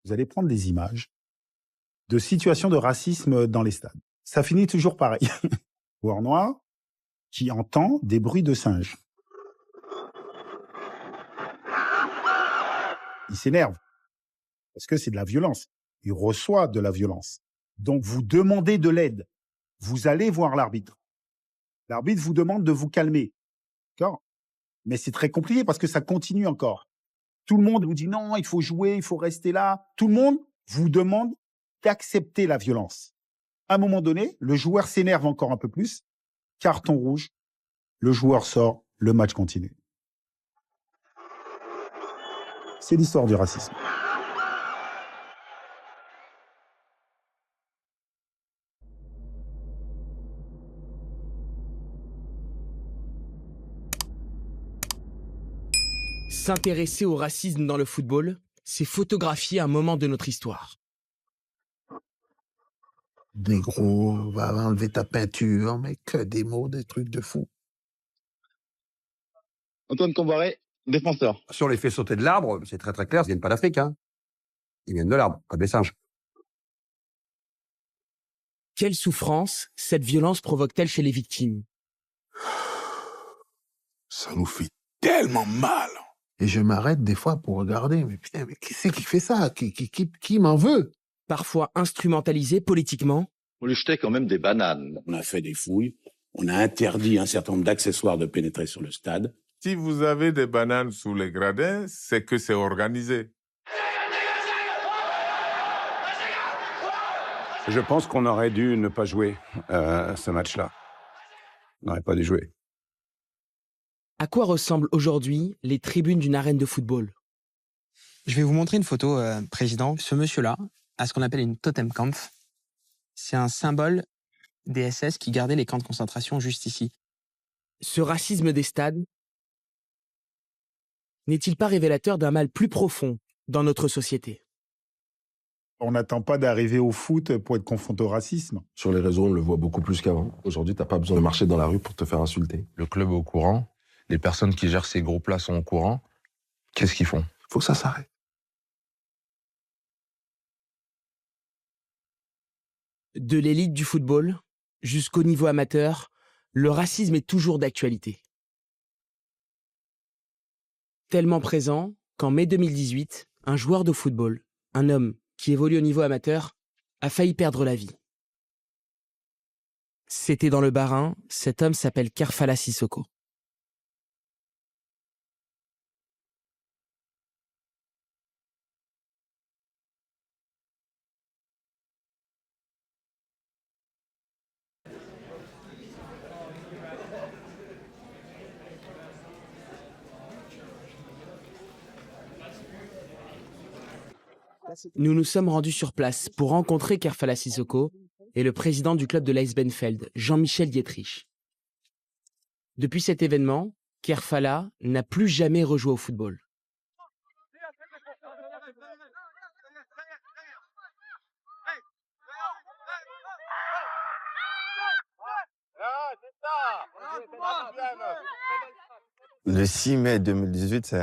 Vous allez prendre des images de situations de racisme dans les stades. Ça finit toujours pareil. Joueur noir qui entend des bruits de singes. Il s'énerve parce que c'est de la violence. Il reçoit de la violence. Donc, vous demandez de l'aide. Vous allez voir l'arbitre. L'arbitre vous demande de vous calmer. D'accord ? Mais c'est très compliqué parce que ça continue encore. Tout le monde vous dit non, il faut jouer, il faut rester là. Tout le monde vous demande d'accepter la violence. À un moment donné, le joueur s'énerve encore un peu plus. Carton rouge, le joueur sort, le match continue. C'est l'histoire du racisme. S'intéresser au racisme dans le football, c'est photographier un moment de notre histoire. Négro, va enlever ta peinture, mais que des mots, des trucs de fou. Antoine Comboiré, défenseur. Sur les fait sauter de l'arbre, c'est très très clair, ils viennent pas d'Afrique, hein. Ils viennent de l'arbre, comme des singes. Quelle souffrance cette violence provoque-t-elle chez les victimes ? Ça nous fait tellement mal. Et je m'arrête des fois pour regarder, mais putain, mais qui c'est qui fait ça? Qui m'en veut? Parfois instrumentalisés politiquement. On lui jetait quand même des bananes. On a fait des fouilles, on a interdit un certain nombre d'accessoires de pénétrer sur le stade. Si vous avez des bananes sous les gradins, c'est que c'est organisé. Je pense qu'on aurait dû ne pas jouer ce match-là. On n'aurait pas dû jouer. À quoi ressemblent aujourd'hui les tribunes d'une arène de football ? Je vais vous montrer une photo, Président. Ce monsieur-là a ce qu'on appelle une Totemkampf. C'est un symbole des SS qui gardaient les camps de concentration juste ici. Ce racisme des stades n'est-il pas révélateur d'un mal plus profond dans notre société ? On n'attend pas d'arriver au foot pour être confronté au racisme. Sur les réseaux, on le voit beaucoup plus qu'avant. Aujourd'hui, t'as pas besoin de marcher dans la rue pour te faire insulter. Le club est au courant. Les personnes qui gèrent ces groupes-là sont au courant. Qu'est-ce qu'ils font ? Faut que ça s'arrête. De l'élite du football jusqu'au niveau amateur, le racisme est toujours d'actualité. Tellement présent qu'en mai 2018, un joueur de football, un homme qui évolue au niveau amateur, a failli perdre la vie. C'était dans le Bas-Rhin, cet homme s'appelle Kerfala Sissoko. Nous nous sommes rendus sur place pour rencontrer Kerfala Sissoko et le président du club de l'Eis Benfeld, Jean-Michel Dietrich. Depuis cet événement, Kerfala n'a plus jamais rejoué au football. Le 6 mai 2018,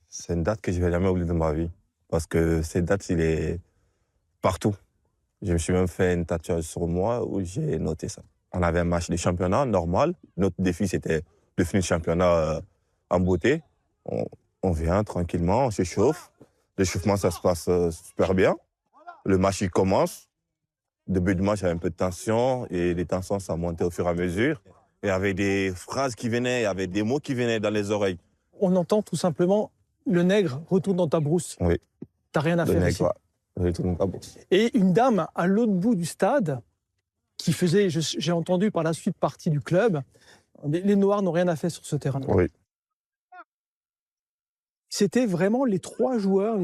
c'est une date que je ne vais jamais oublier de ma vie. Parce que cette date, il est partout. Je me suis même fait une tatouage sur moi où j'ai noté ça. On avait un match de championnat normal. Notre défi, c'était de finir le championnat en beauté. On vient tranquillement, on s'échauffe. L'échauffement, ça se passe super bien. Le match, il commence. Au début du match, il y avait un peu de tension. Et les tensions, ça montait au fur et à mesure. Il y avait des phrases qui venaient, il y avait des mots qui venaient dans les oreilles. On entend tout simplement « le nègre retourne dans ta brousse ». Oui. T'as rien à faire ici. Et une dame à l'autre bout du stade qui faisait, j'ai entendu par la suite, partie du club, les Noirs n'ont rien à faire sur ce terrain. Oui. C'était vraiment les trois joueurs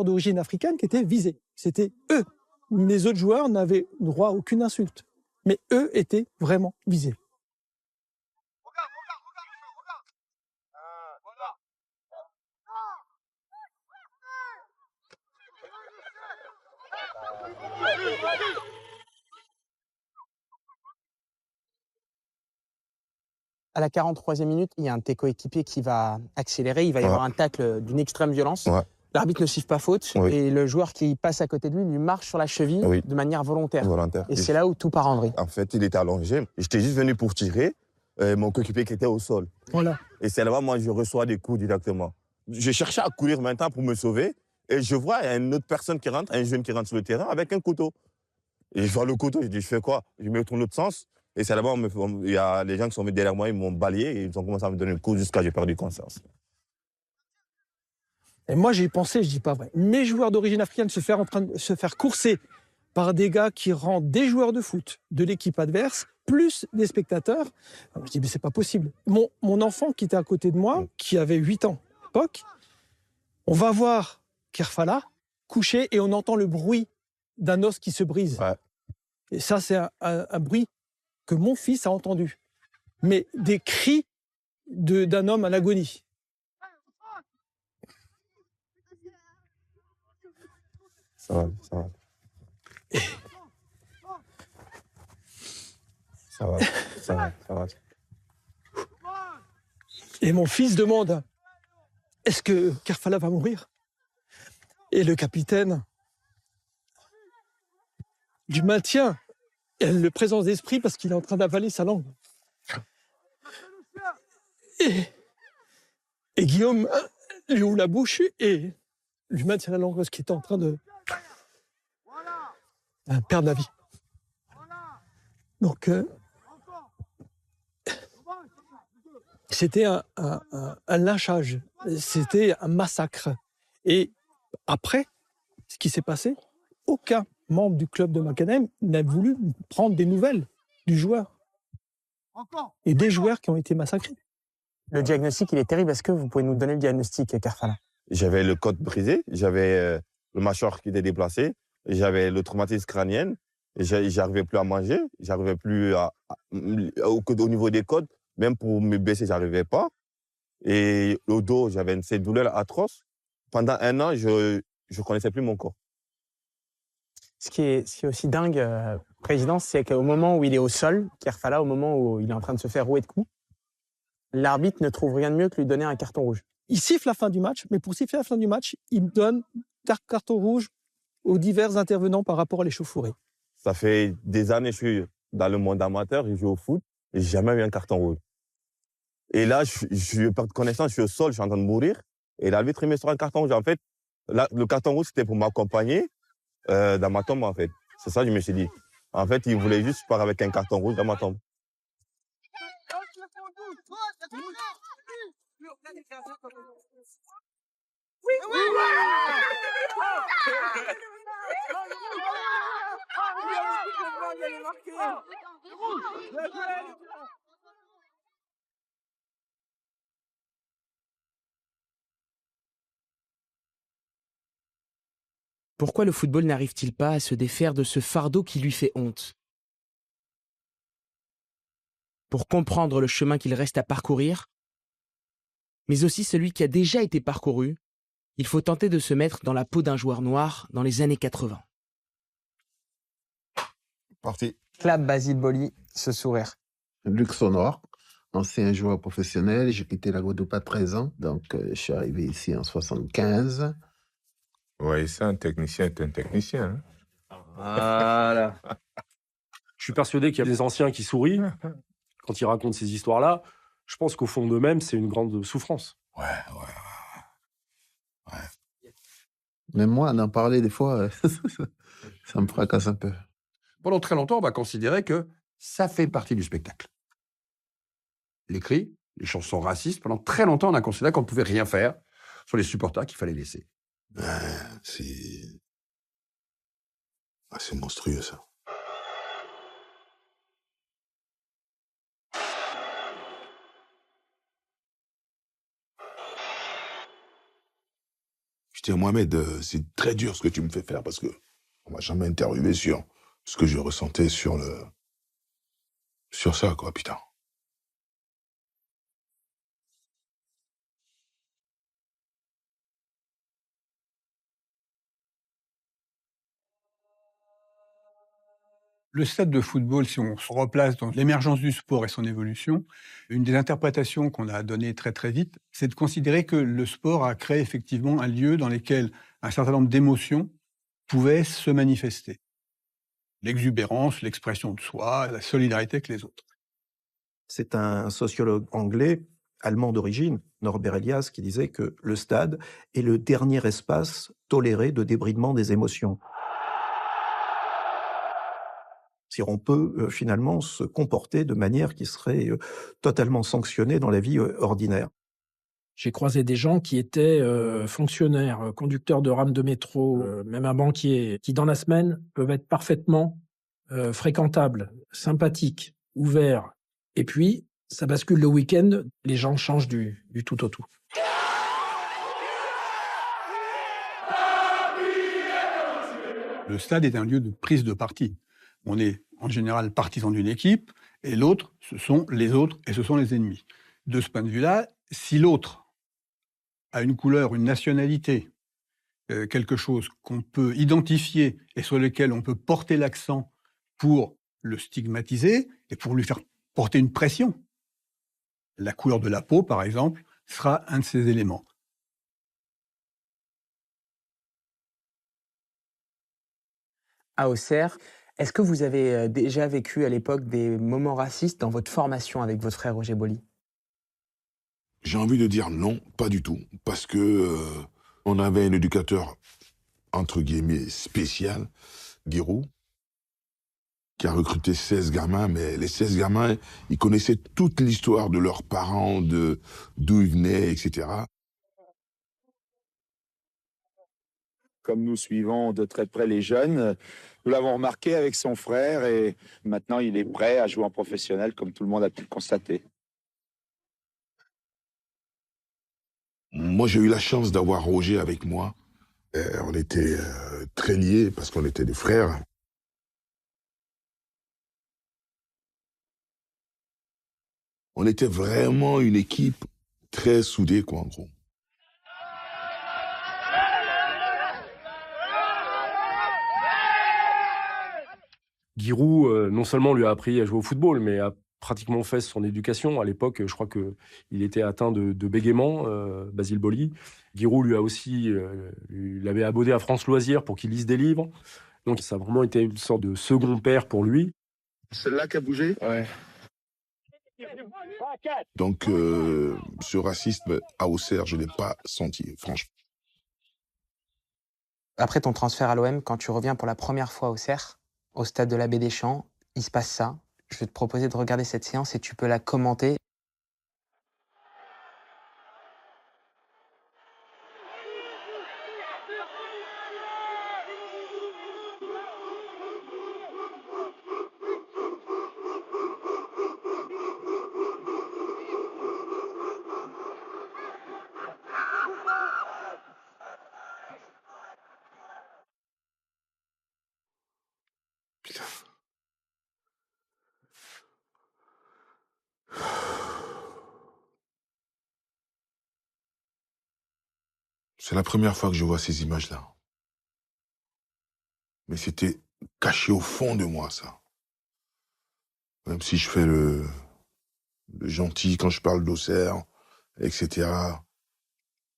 d'origine africaine qui étaient visés. C'était eux. Les autres joueurs n'avaient droit à aucune insulte. Mais eux étaient vraiment visés. À la 43e minute, il y a un de tes coéquipiers qui va accélérer. Il va y avoir un tacle d'une extrême violence. Ouais. L'arbitre ne siffle pas faute et le joueur qui passe à côté de lui lui marche sur la cheville de manière volontaire. Et c'est là où tout part en vrille. En fait, il était allongé. J'étais juste venu pour tirer. Mon coéquipier qui était au sol. Voilà. Et c'est là-bas, moi, je reçois des coups directement. Je cherchais à courir maintenant pour me sauver. Et je vois, il y a une autre personne qui rentre, un jeune qui rentre sur le terrain avec un couteau. Et je vois le couteau, je dis, je fais quoi? Je me tourne l'autre sens. Et c'est là-bas, il y a les gens qui sont venus derrière moi, ils m'ont balayé et ils ont commencé à me donner le coup jusqu'à ce que j'ai perdu conscience. Et moi, j'y pensé, je dis pas vrai. Mes joueurs d'origine africaine en train de se faire courser par des gars qui rendent des joueurs de foot de l'équipe adverse, plus des spectateurs. Alors, je dis, mais c'est pas possible. Mon enfant qui était à côté de moi, qui avait 8 ans à l'époque, on va voir Kerfala couché et on entend le bruit d'un os qui se brise. Ouais. Et ça, c'est un bruit que mon fils a entendu. Mais des cris d'un homme à l'agonie. Ça va, ça va. Ça va, ça va, ça va. Et mon fils demande, est-ce que Kerfala va mourir? Et le capitaine lui maintient le présence d'esprit parce qu'il est en train d'avaler sa langue. Et Guillaume lui ouvre la bouche et lui maintient la langue parce qu'il était en train de perdre la vie. Donc, c'était un lynchage, c'était un massacre. Et après, ce qui s'est passé, aucun membre du club de Maccabi n'a voulu prendre des nouvelles du joueur. Et des joueurs qui ont été massacrés. Le diagnostic, il est terrible. Est-ce que vous pouvez nous donner le diagnostic, Kerfala? J'avais le côte brisé, j'avais le mâchoire qui était déplacé, j'avais le traumatisme crânien, j'arrivais plus à manger, j'arrivais plus au niveau des côtes, même pour me baisser, j'arrivais pas. Et le dos, j'avais cette douleur atroce. Pendant 1 an, je connaissais plus mon corps. Ce qui est aussi dingue, Président, c'est qu'au moment où il est au sol, Kerfala, au moment où il est en train de se faire rouer de coups, l'arbitre ne trouve rien de mieux que lui donner un carton rouge. Il siffle la fin du match, mais pour siffler la fin du match, il me donne carton rouge aux divers intervenants par rapport à l'échauffourée. Ça fait des années que je suis dans le monde amateur, je joue au foot, et j'ai jamais eu un carton rouge. Et là, je perds connaissance, je suis au sol, je suis en train de mourir, et l'arbitre il met sur un carton rouge. En fait, le carton rouge, c'était pour m'accompagner dans ma tombe, en fait. C'est ça que je me suis dit. En fait, il voulait juste partir avec un carton rouge dans ma tombe. Pourquoi le football n'arrive-t-il pas à se défaire de ce fardeau qui lui fait honte? Pour comprendre le chemin qu'il reste à parcourir, mais aussi celui qui a déjà été parcouru, il faut tenter de se mettre dans la peau d'un joueur noir dans les années 80. Parti. Clap Basile Boli, ce sourire. Luc Sonor, ancien joueur professionnel. J'ai quitté la Guadeloupe à 13 ans, donc je suis arrivé ici en 75. Oui, ça, un technicien est un technicien. Hein. Voilà. Je suis persuadé qu'il y a des anciens qui sourient quand ils racontent ces histoires-là. Je pense qu'au fond d'eux-mêmes, c'est une grande souffrance. Ouais. Même moi, d'en parler des fois, ça me fracasse un peu. Pendant très longtemps, on va considérer que ça fait partie du spectacle. Les cris, les chansons racistes, pendant très longtemps, on a considéré qu'on ne pouvait rien faire sur les supporters qu'il fallait laisser. C'est monstrueux, ça. Je dis à Mohamed, c'est très dur ce que tu me fais faire parce que on m'a jamais interviewé sur ce que je ressentais sur ça, quoi, putain. Le stade de football, si on se replace dans l'émergence du sport et son évolution, une des interprétations qu'on a données très très vite, c'est de considérer que le sport a créé effectivement un lieu dans lequel un certain nombre d'émotions pouvaient se manifester. L'exubérance, l'expression de soi, la solidarité avec les autres. C'est un sociologue anglais, allemand d'origine, Norbert Elias, qui disait que le stade est le dernier espace toléré de débridement des émotions. On peut finalement se comporter de manière qui serait totalement sanctionnée dans la vie ordinaire. J'ai croisé des gens qui étaient fonctionnaires, conducteurs de rames de métro, même un banquier, qui dans la semaine peuvent être parfaitement fréquentables, sympathiques, ouverts. Et puis, ça bascule le week-end, les gens changent du tout au tout. Le stade est un lieu de prise de parti. On est en général partisan d'une équipe, et l'autre, ce sont les autres, et ce sont les ennemis. De ce point de vue-là, si l'autre a une couleur, une nationalité, quelque chose qu'on peut identifier et sur lequel on peut porter l'accent pour le stigmatiser et pour lui faire porter une pression, la couleur de la peau, par exemple, sera un de ces éléments. À Auxerre, est-ce que vous avez déjà vécu à l'époque des moments racistes dans votre formation avec votre frère Roger Boly? J'ai envie de dire non, pas du tout, parce que on avait un éducateur, entre guillemets, spécial, Guiraud, qui a recruté 16 gamins, mais les 16 gamins, ils connaissaient toute l'histoire de leurs parents, d'où ils venaient, etc. Comme nous suivons de très près les jeunes, nous l'avons remarqué avec son frère et maintenant il est prêt à jouer en professionnel comme tout le monde a pu le constater. Moi, j'ai eu la chance d'avoir Roger avec moi. On était très liés parce qu'on était des frères. On était vraiment une équipe très soudée, quoi, en gros. Giroud, non seulement lui a appris à jouer au football, mais a pratiquement fait son éducation. À l'époque, je crois qu'il était atteint de bégaiement, Basile Boli. Giroud lui a aussi, l'avait abonné à France Loisirs pour qu'il lise des livres. Donc ça a vraiment été une sorte de second père pour lui. Celle-là qui a bougé? Ouais. Donc, ce racisme à Auxerre, je ne l'ai pas senti, franchement. Après ton transfert à l'OM, quand tu reviens pour la première fois à Auxerre, au stade de l'Abbé Deschamps, il se passe ça. Je vais te proposer de regarder cette séance et tu peux la commenter. C'est la première fois que je vois ces images-là. Mais c'était caché au fond de moi, ça. Même si je fais le gentil quand je parle d'Auxerre, etc.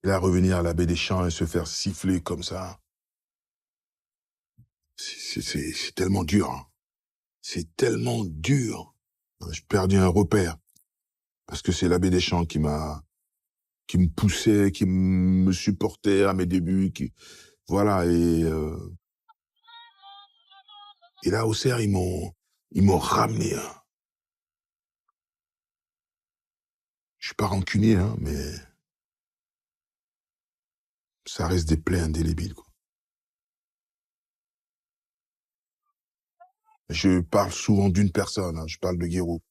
Et là, revenir à la baie des Champs et se faire siffler comme ça, c'est tellement dur. Hein. C'est tellement dur. J'ai perdu un repère. Parce que c'est la baie des Champs qui me poussait, qui me supportait à mes débuts, voilà, et là, Auxerre, ils m'ont ramené. Hein. Je suis pas rancunier, hein, mais ça reste des plaies indélébiles, quoi. Je parle souvent d'une personne, hein, je parle de Guiraud,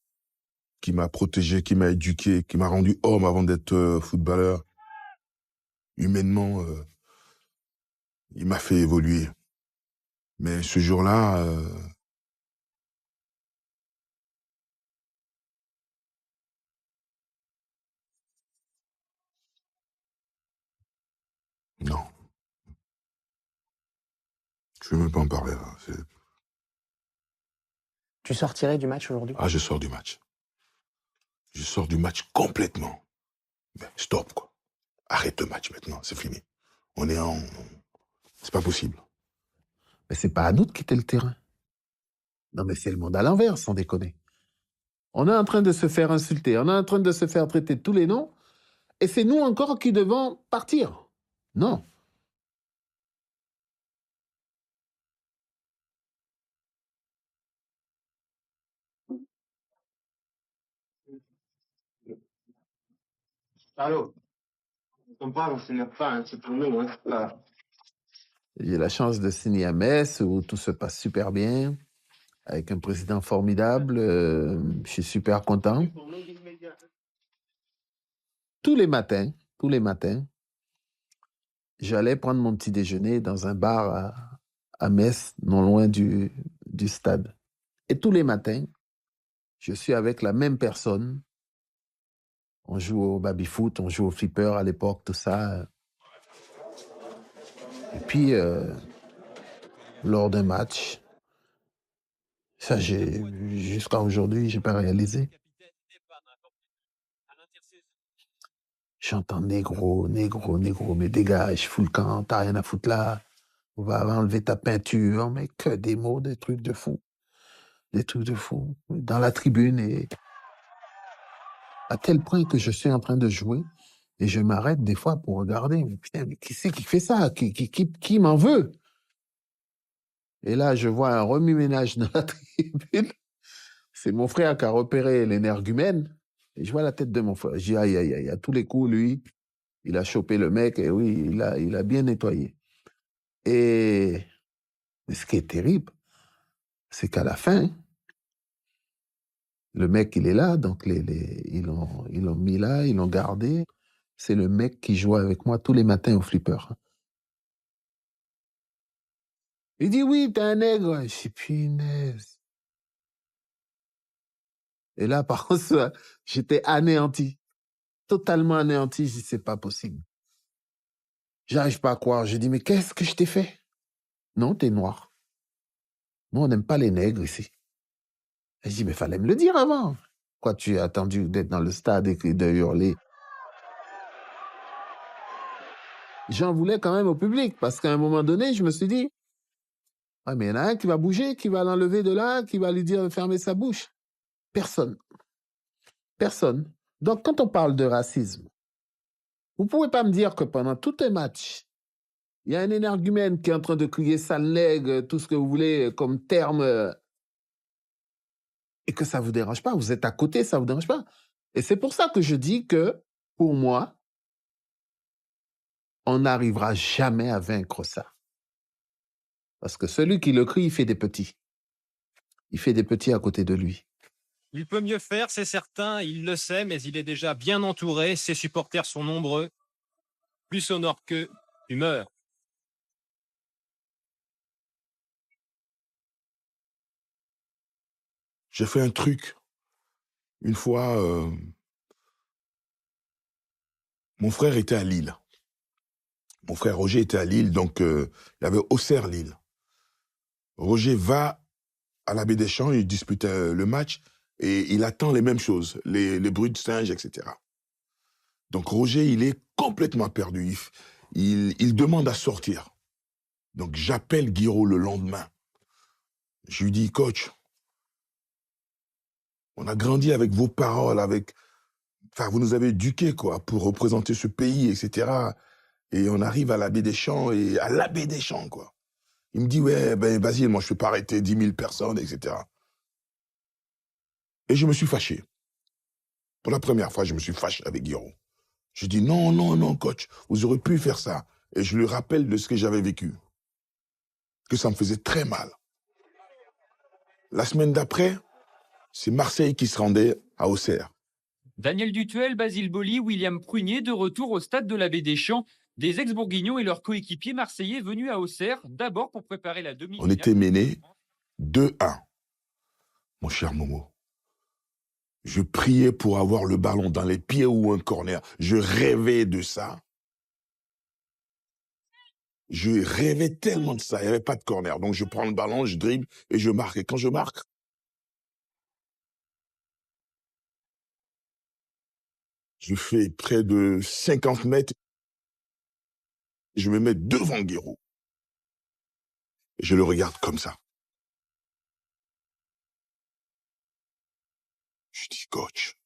qui m'a protégé, qui m'a éduqué, qui m'a rendu homme avant d'être footballeur. Humainement, il m'a fait évoluer. Mais ce jour-là, non. Je ne veux même pas en parler, là. Tu sortirais du match aujourd'hui? Ah, je sors du match. Je sors du match complètement. Mais stop, quoi. Arrête le match maintenant, c'est fini. On est en... C'est pas possible. Mais c'est pas à nous de quitter le terrain. Non, mais c'est le monde à l'envers, sans déconner. On est en train de se faire insulter, on est en train de se faire traiter de tous les noms, et c'est nous encore qui devons partir. Non. Allô? On parle, c'est notre pas, c'est pour nous, hein. Voilà. J'ai la chance de signer à Metz, où tout se passe super bien, avec un président formidable. Je suis super content. Tous les matins, j'allais prendre mon petit déjeuner dans un bar à Metz, non loin du stade. Et tous les matins, je suis avec la même personne. On joue au baby-foot, on joue au flipper à l'époque, tout ça. Et puis, lors d'un match, ça, jusqu'à aujourd'hui, j'ai pas réalisé. J'entends négro, mais dégage, fous le camp, t'as rien à foutre là. On va enlever ta peinture, mais que des mots, des trucs de fou. Des trucs de fou. Dans la tribune, et à tel point que je suis en train de jouer, et je m'arrête des fois pour regarder. Mais putain, mais qui c'est qui fait ça? Qui m'en veut? Et là, je vois un remue-ménage dans la tribune. C'est mon frère qui a repéré l'énergumène. Et je vois la tête de mon frère. Je dis, aïe, aïe, aïe, à tous les coups, lui, il a chopé le mec, et oui, il a bien nettoyé. Et ce qui est terrible, c'est qu'à la fin, le mec, il est là, donc ils l'ont mis là, ils l'ont gardé. C'est le mec qui jouait avec moi tous les matins au flipper. Il dit, oui, t'es un nègre. Je dis, punaise. Et là, par contre, j'étais anéanti. Totalement anéanti. Je dis, c'est pas possible. J'arrive pas à croire. Je dis, mais qu'est-ce que je t'ai fait? Non, t'es noir. Nous, on n'aime pas les nègres ici. Et je dis, mais fallait me le dire avant. Quoi, tu as attendu d'être dans le stade et de hurler? J'en voulais quand même au public, parce qu'à un moment donné, je me suis dit, ah, mais il y en a un qui va bouger, qui va l'enlever de là, qui va lui dire de fermer sa bouche. Personne. Personne. Donc, quand on parle de racisme, vous ne pouvez pas me dire que pendant tout un match, il y a un énergumène qui est en train de crier sale nègre, tout ce que vous voulez comme terme, et que ça ne vous dérange pas. Vous êtes à côté, ça ne vous dérange pas. Et c'est pour ça que je dis que, pour moi, on n'arrivera jamais à vaincre ça. Parce que celui qui le crie, il fait des petits. Il fait des petits à côté de lui. Il peut mieux faire, c'est certain, il le sait, mais il est déjà bien entouré. Ses supporters sont nombreux. Plus sonore qu'eux, tu meurs. J'ai fait un truc. Une fois, mon frère était à Lille. Mon frère Roger était à Lille, donc il y avait Auxerre Lille. Roger va à la Baie des Champs, il dispute le match et il attend les mêmes choses, les bruits de singes, etc. Donc Roger, il est complètement perdu. Il demande à sortir. Donc j'appelle Guiraud le lendemain. Je lui dis, coach, on a grandi avec vos paroles, enfin, vous nous avez éduqués, quoi, pour représenter ce pays, etc. Et on arrive à la Baie des Champs, quoi. Il me dit, ouais, ben, Basile, moi, je ne peux pas arrêter 10 000 personnes, etc. Et je me suis fâché. Pour la première fois, je me suis fâché avec Guiraud. Je dis, non, coach, vous aurez pu faire ça. Et je lui rappelle de ce que j'avais vécu. Que ça me faisait très mal. La semaine d'après, c'est Marseille qui se rendait à Auxerre. Daniel Dutuel, Basile Boli, William Prunier, de retour au stade de la Baie des Champs. Des ex-bourguignons et leurs coéquipiers marseillais venus à Auxerre, d'abord pour préparer la demi-finale. On était menés 2-1. Mon cher Momo, je priais pour avoir le ballon dans les pieds ou un corner. Je rêvais de ça. Je rêvais tellement de ça. Il n'y avait pas de corner. Donc je prends le ballon, je dribble et je marque. Et quand je marque, Je fais près de 50 mètres. Je me mets devant Giroud. Et je le regarde comme ça. Je dis, coach,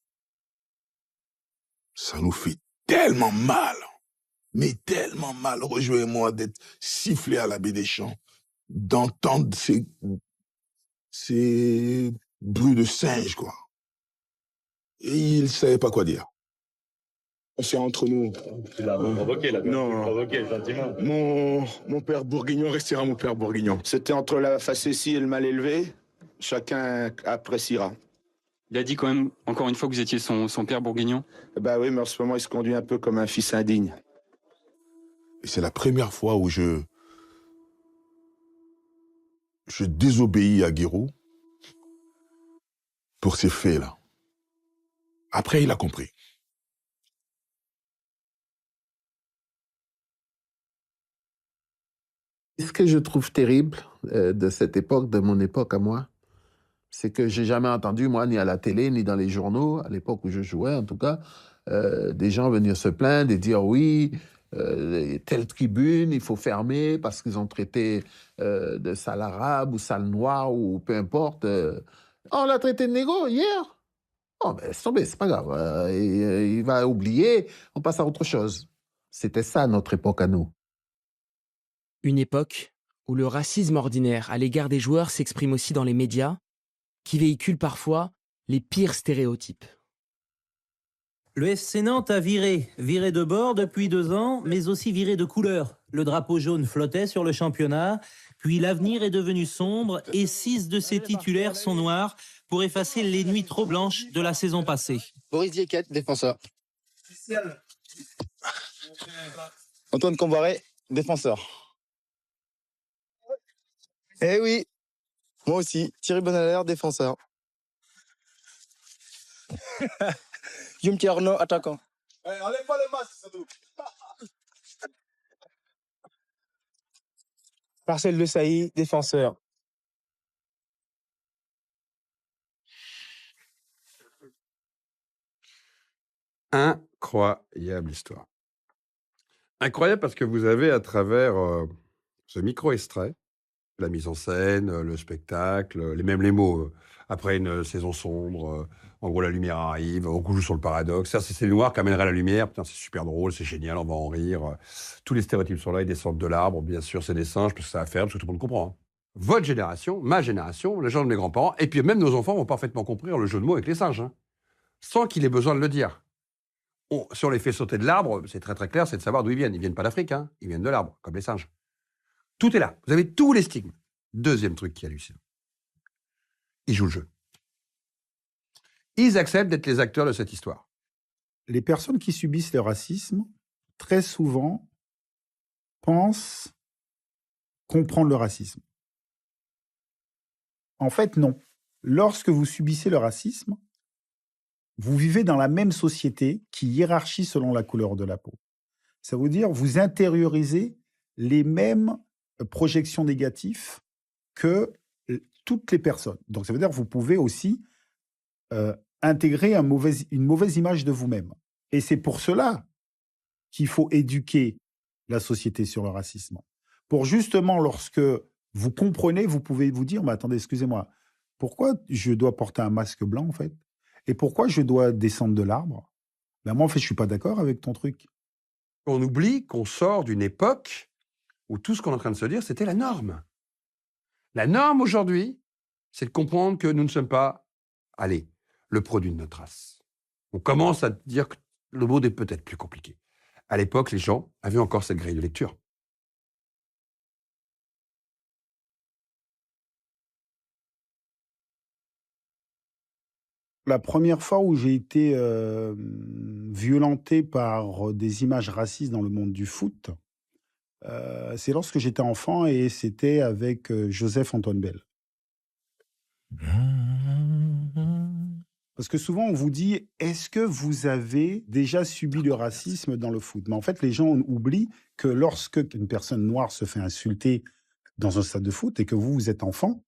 ça nous fait tellement mal, mais tellement mal, rejoignez-moi, d'être sifflé à la Baie des Champs, d'entendre ces bruits de singe, quoi. Et il savait pas quoi dire. C'est entre nous. Tu l'as provoqué, là. Non. Tu l'as provoqué, gentiment. Mon père bourguignon restera mon père bourguignon. C'était entre la facétie et le mal élevé. Chacun appréciera. Il a dit quand même, encore une fois, que vous étiez son père bourguignon. Bah oui, mais en ce moment, il se conduit un peu comme un fils indigne. Et c'est la première fois où je désobéis à Giroud pour ces faits-là. Après, il a compris. Ce que je trouve terrible de cette époque, de mon époque à moi, c'est que j'ai jamais entendu, moi, ni à la télé, ni dans les journaux, à l'époque où je jouais en tout cas, des gens venir se plaindre et dire oui, telle tribune, il faut fermer parce qu'ils ont traité de sale arabe ou sale noir ou peu importe. On l'a traité de négro hier. Oh, ben, laisse tomber, c'est pas grave. Il va oublier, on passe à autre chose. C'était ça notre époque à nous. Une époque où le racisme ordinaire à l'égard des joueurs s'exprime aussi dans les médias, qui véhiculent parfois les pires stéréotypes. Le FC Nantes a viré de bord depuis 2 ans, mais aussi viré de couleur. Le drapeau jaune flottait sur le championnat, puis l'avenir est devenu sombre et 6 de ses titulaires sont noirs pour effacer les nuits trop blanches de la saison passée. Boris Dieckett, défenseur. Antoine Comboiré, défenseur. Eh oui, moi aussi. Thierry Bonalaire, défenseur. Guillaume Tierno, attaquant. Enlève pas le masque, surtout. Marcel Desailly, défenseur. Incroyable histoire. Incroyable parce que vous avez, à travers ce micro-extrait, la mise en scène, le spectacle, même les mots. Après une saison sombre, en gros, la lumière arrive, on joue sur le paradoxe. Ça, c'est le noir qui amènerait la lumière. Putain, c'est super drôle, c'est génial, on va en rire. Tous les stéréotypes sont là, ils descendent de l'arbre. Bien sûr, c'est des singes, parce que ça va faire, parce que tout le monde comprend. Hein. Votre génération, ma génération, les gens de mes grands-parents, et puis même nos enfants vont parfaitement comprendre le jeu de mots avec les singes, hein, sans qu'il ait besoin de le dire. Si on les fait sauter de l'arbre, c'est très très clair, c'est de savoir d'où ils viennent. Ils viennent pas d'Afrique, hein, ils viennent de l'arbre, comme les singes. Tout est là. Vous avez tous les stigmes. Deuxième truc qui est hallucinant. Ils jouent le jeu. Ils acceptent d'être les acteurs de cette histoire. Les personnes qui subissent le racisme, très souvent, pensent comprendre le racisme. En fait, non. Lorsque vous subissez le racisme, vous vivez dans la même société qui hiérarchie selon la couleur de la peau. Ça veut dire vous intériorisez les mêmes projections négatives que toutes les personnes. Donc, ça veut dire que vous pouvez aussi intégrer une mauvaise image de vous-même. Et c'est pour cela qu'il faut éduquer la société sur le racisme. Pour justement, lorsque vous comprenez, vous pouvez vous dire, mais attendez, excusez-moi, pourquoi je dois porter un masque blanc, en fait? Et pourquoi je dois descendre de l'arbre? Ben moi, en fait, je ne suis pas d'accord avec ton truc. On oublie qu'on sort d'une époque où tout ce qu'on est en train de se dire, c'était la norme. La norme aujourd'hui, c'est de comprendre que nous ne sommes pas, allez, le produit de notre race. On commence à dire que le mot est peut-être plus compliqué. À l'époque, les gens avaient encore cette grille de lecture. La première fois où j'ai été violenté par des images racistes dans le monde du foot, c'est lorsque j'étais enfant et c'était avec Joseph-Antoine Bell. Parce que souvent, on vous dit, est-ce que vous avez déjà subi le racisme dans le foot? Mais en fait, les gens oublient que lorsque une personne noire se fait insulter dans un stade de foot et que vous êtes enfant,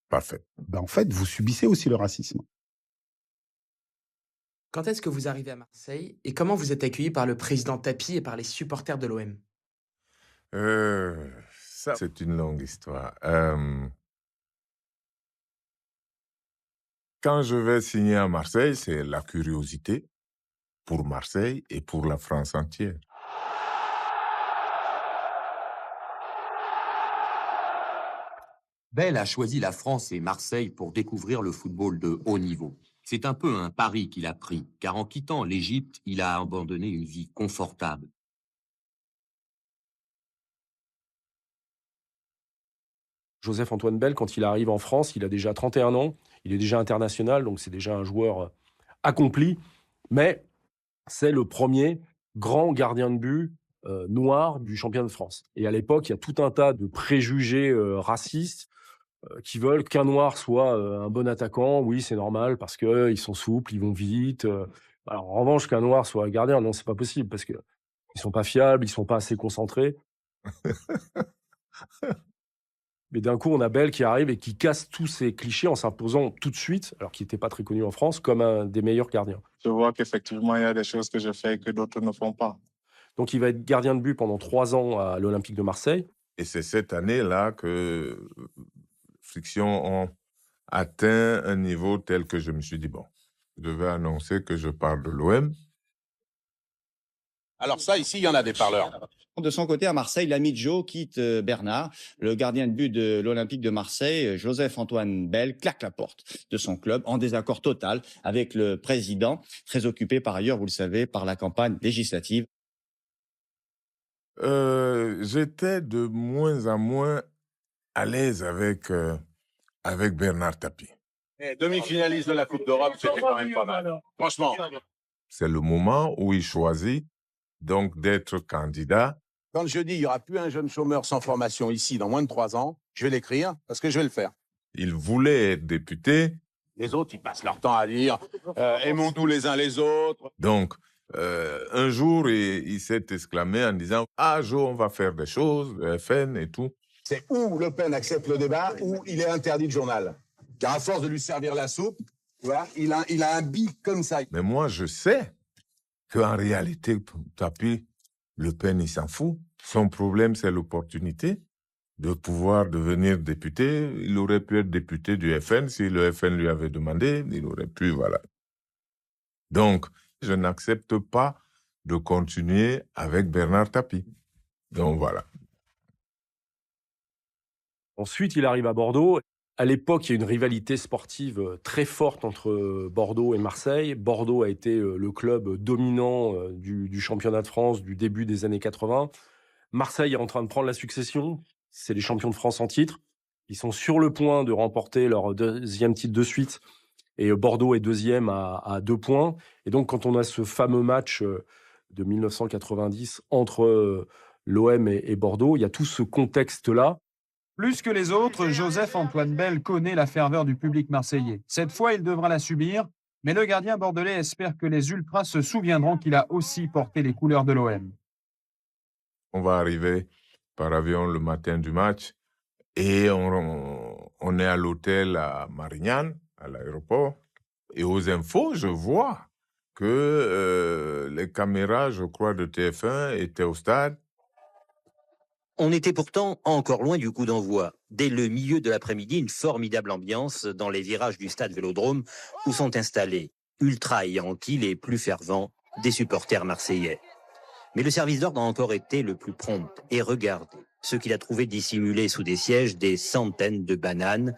parfait. Ben en fait, vous subissez aussi le racisme. Quand est-ce que vous arrivez à Marseille et comment vous êtes accueilli par le président Tapie et par les supporters de l'OM? Ça, c'est une longue histoire. Quand je vais signer à Marseille, c'est la curiosité pour Marseille et pour la France entière. Bell a choisi la France et Marseille pour découvrir le football de haut niveau. C'est un peu un pari qu'il a pris, car en quittant l'Égypte, il a abandonné une vie confortable. Joseph-Antoine Bell, quand il arrive en France, il a déjà 31 ans, il est déjà international, donc c'est déjà un joueur accompli, mais c'est le premier grand gardien de but noir du championnat de France. Et à l'époque, il y a tout un tas de préjugés racistes qui veulent qu'un noir soit un bon attaquant. Oui, c'est normal, parce qu'ils sont souples, ils vont vite. Alors, en revanche, qu'un noir soit gardien, non, c'est pas possible, parce qu'ils sont pas fiables, ils sont pas assez concentrés. Mais d'un coup, on a Bell qui arrive et qui casse tous ces clichés en s'imposant tout de suite, alors qu'il n'était pas très connu en France, comme un des meilleurs gardiens. Je vois qu'effectivement, il y a des choses que je fais que d'autres ne font pas. Donc, il va être gardien de but pendant 3 ans à l'Olympique de Marseille. Et c'est cette année-là que Friction ont atteint un niveau tel que je me suis dit, bon, je devais annoncer que je parle de l'OM. Alors ça, ici, il y en a des parleurs. De son côté, à Marseille, l'ami de Joe quitte Bernard. Le gardien de but de l'Olympique de Marseille, Joseph-Antoine Bell, claque la porte de son club en désaccord total avec le président, très occupé par ailleurs, vous le savez, par la campagne législative. J'étais de moins en moins à l'aise avec Bernard Tapie. Demi-finaliste de la Coupe d'Europe, c'était quand même pas mal. Franchement. C'est le moment où il choisit donc d'être candidat. Quand je dis il n'y aura plus un jeune chômeur sans formation ici dans moins de 3 ans, je vais l'écrire parce que je vais le faire. Il voulait être député. Les autres, ils passent leur temps à dire aimons-nous les uns les autres. Donc, un jour, il s'est exclamé en disant « Ah, Jo, on va faire des choses, le FN et tout. » C'est où Le Pen accepte le débat ou il est interdit de journal. Car à force de lui servir la soupe, tu vois, il a un bic comme ça. Mais moi, je sais qu'en réalité, Tapie, Le Pen, il s'en fout. Son problème, c'est l'opportunité de pouvoir devenir député. Il aurait pu être député du FN si le FN lui avait demandé. Il aurait pu, voilà. Donc, je n'accepte pas de continuer avec Bernard Tapie. Donc, voilà. Ensuite, il arrive à Bordeaux. À l'époque, il y a une rivalité sportive très forte entre Bordeaux et Marseille. Bordeaux a été le club dominant du championnat de France du début des années 80. Marseille est en train de prendre la succession. C'est les champions de France en titre. Ils sont sur le point de remporter leur 2e titre de suite. Et Bordeaux est 2e à 2 points. Et donc, quand on a ce fameux match de 1990 entre l'OM et Bordeaux, il y a tout ce contexte-là. Plus que les autres, Joseph-Antoine Bell connaît la ferveur du public marseillais. Cette fois, il devra la subir, mais le gardien bordelais espère que les ultras se souviendront qu'il a aussi porté les couleurs de l'OM. On va arriver par avion le matin du match et on est à l'hôtel à Marignane, à l'aéroport. Et aux infos, je vois que les caméras, je crois, de TF1 étaient au stade. On était pourtant encore loin du coup d'envoi. Dès le milieu de l'après-midi, une formidable ambiance dans les virages du stade Vélodrome où sont installés, ultra et Yankees les plus fervents, des supporters marseillais. Mais le service d'ordre a encore été le plus prompt. Et regardez, ce qu'il a trouvé dissimulé sous des sièges, des centaines de bananes,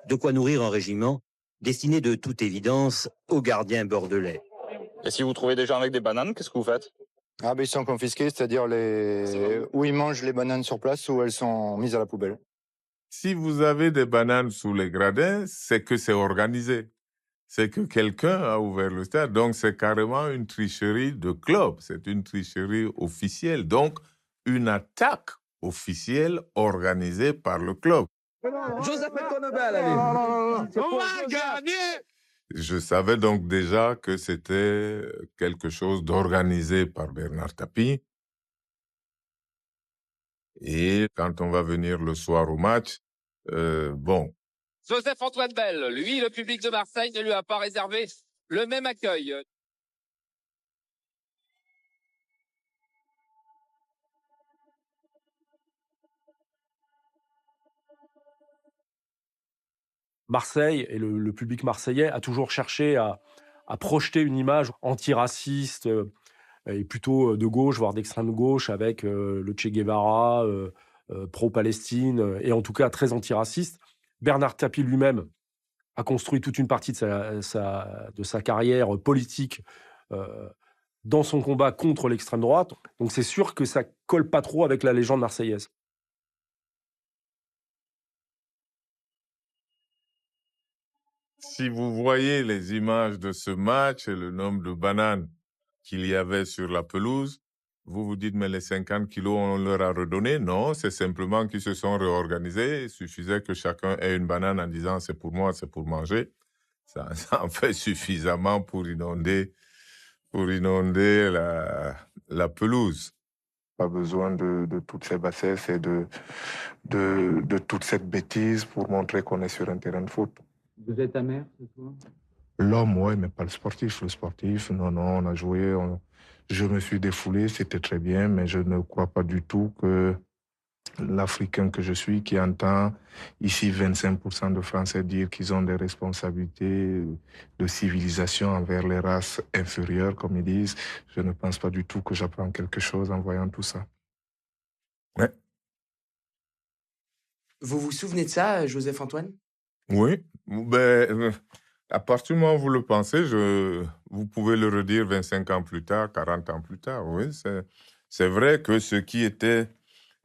de quoi nourrir un régiment destiné de toute évidence aux gardiens bordelais. Et si vous trouvez des gens avec des bananes, qu'est-ce que vous faites? Ah ben ils sont confisqués, c'est-à-dire où ils mangent les bananes sur place ou elles sont mises à la poubelle. Si vous avez des bananes sous les gradins, c'est que c'est organisé. C'est que quelqu'un a ouvert le stade. Donc, c'est carrément une tricherie de club. C'est une tricherie officielle. Donc, une attaque officielle organisée par le club. Joseph-Antoine Bell, allez. On va gagner! Je savais donc déjà que c'était quelque chose d'organisé par Bernard Tapie. Et quand on va venir le soir au match, bon. Joseph-Antoine Bell, lui, le public de Marseille ne lui a pas réservé le même accueil. Marseille et le public marseillais a toujours cherché à projeter une image antiraciste et plutôt de gauche, voire d'extrême gauche, avec le Che Guevara, pro-Palestine, et en tout cas très antiraciste. Bernard Tapie lui-même a construit toute une partie de sa carrière politique dans son combat contre l'extrême droite. Donc c'est sûr que ça colle pas trop avec la légende marseillaise. Si vous voyez les images de ce match et le nombre de bananes qu'il y avait sur la pelouse, vous vous dites, mais les 50 kilos, on leur a redonné? Non, c'est simplement qu'ils se sont réorganisés. Il suffisait que chacun ait une banane en disant, c'est pour moi, c'est pour manger. Ça en fait suffisamment pour inonder la pelouse. Pas besoin de toutes ces bassesses et de toute cette bêtise pour montrer qu'on est sur un terrain de foot. Vous êtes amer ce soir? L'homme, oui, mais pas le sportif. Le sportif, non, on a joué, je me suis défoulé, c'était très bien, mais je ne crois pas du tout que l'Africain que je suis, qui entend ici 25% de Français dire qu'ils ont des responsabilités de civilisation envers les races inférieures, comme ils disent, je ne pense pas du tout que j'apprends quelque chose en voyant tout ça. Ouais. Vous vous souvenez de ça, Joseph-Antoine? Oui, à partir du moment où vous le pensez, vous pouvez le redire 25 ans plus tard, 40 ans plus tard. Oui, c'est vrai que ce qui était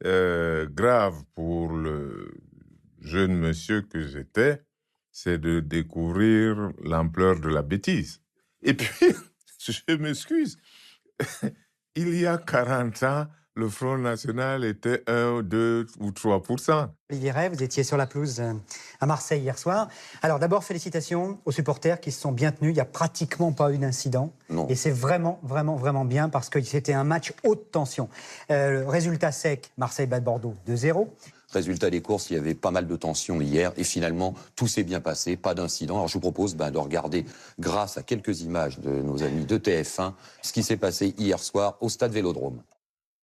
grave pour le jeune monsieur que j'étais, c'est de découvrir l'ampleur de la bêtise. Et puis, je m'excuse, il y a 40 ans, le Front National était 1, 2 ou 3%. Olivier Ray, vous étiez sur la pelouse à Marseille hier soir. Alors d'abord, félicitations aux supporters qui se sont bien tenus. Il n'y a pratiquement pas eu d'incident. Et c'est vraiment, vraiment, vraiment bien parce que c'était un match haute tension. Résultat sec, Marseille bat Bordeaux 2-0. Résultat des courses, il y avait pas mal de tensions hier et finalement, tout s'est bien passé, pas d'incident. Alors je vous propose de regarder, grâce à quelques images de nos amis de TF1, ce qui s'est passé hier soir au stade Vélodrome.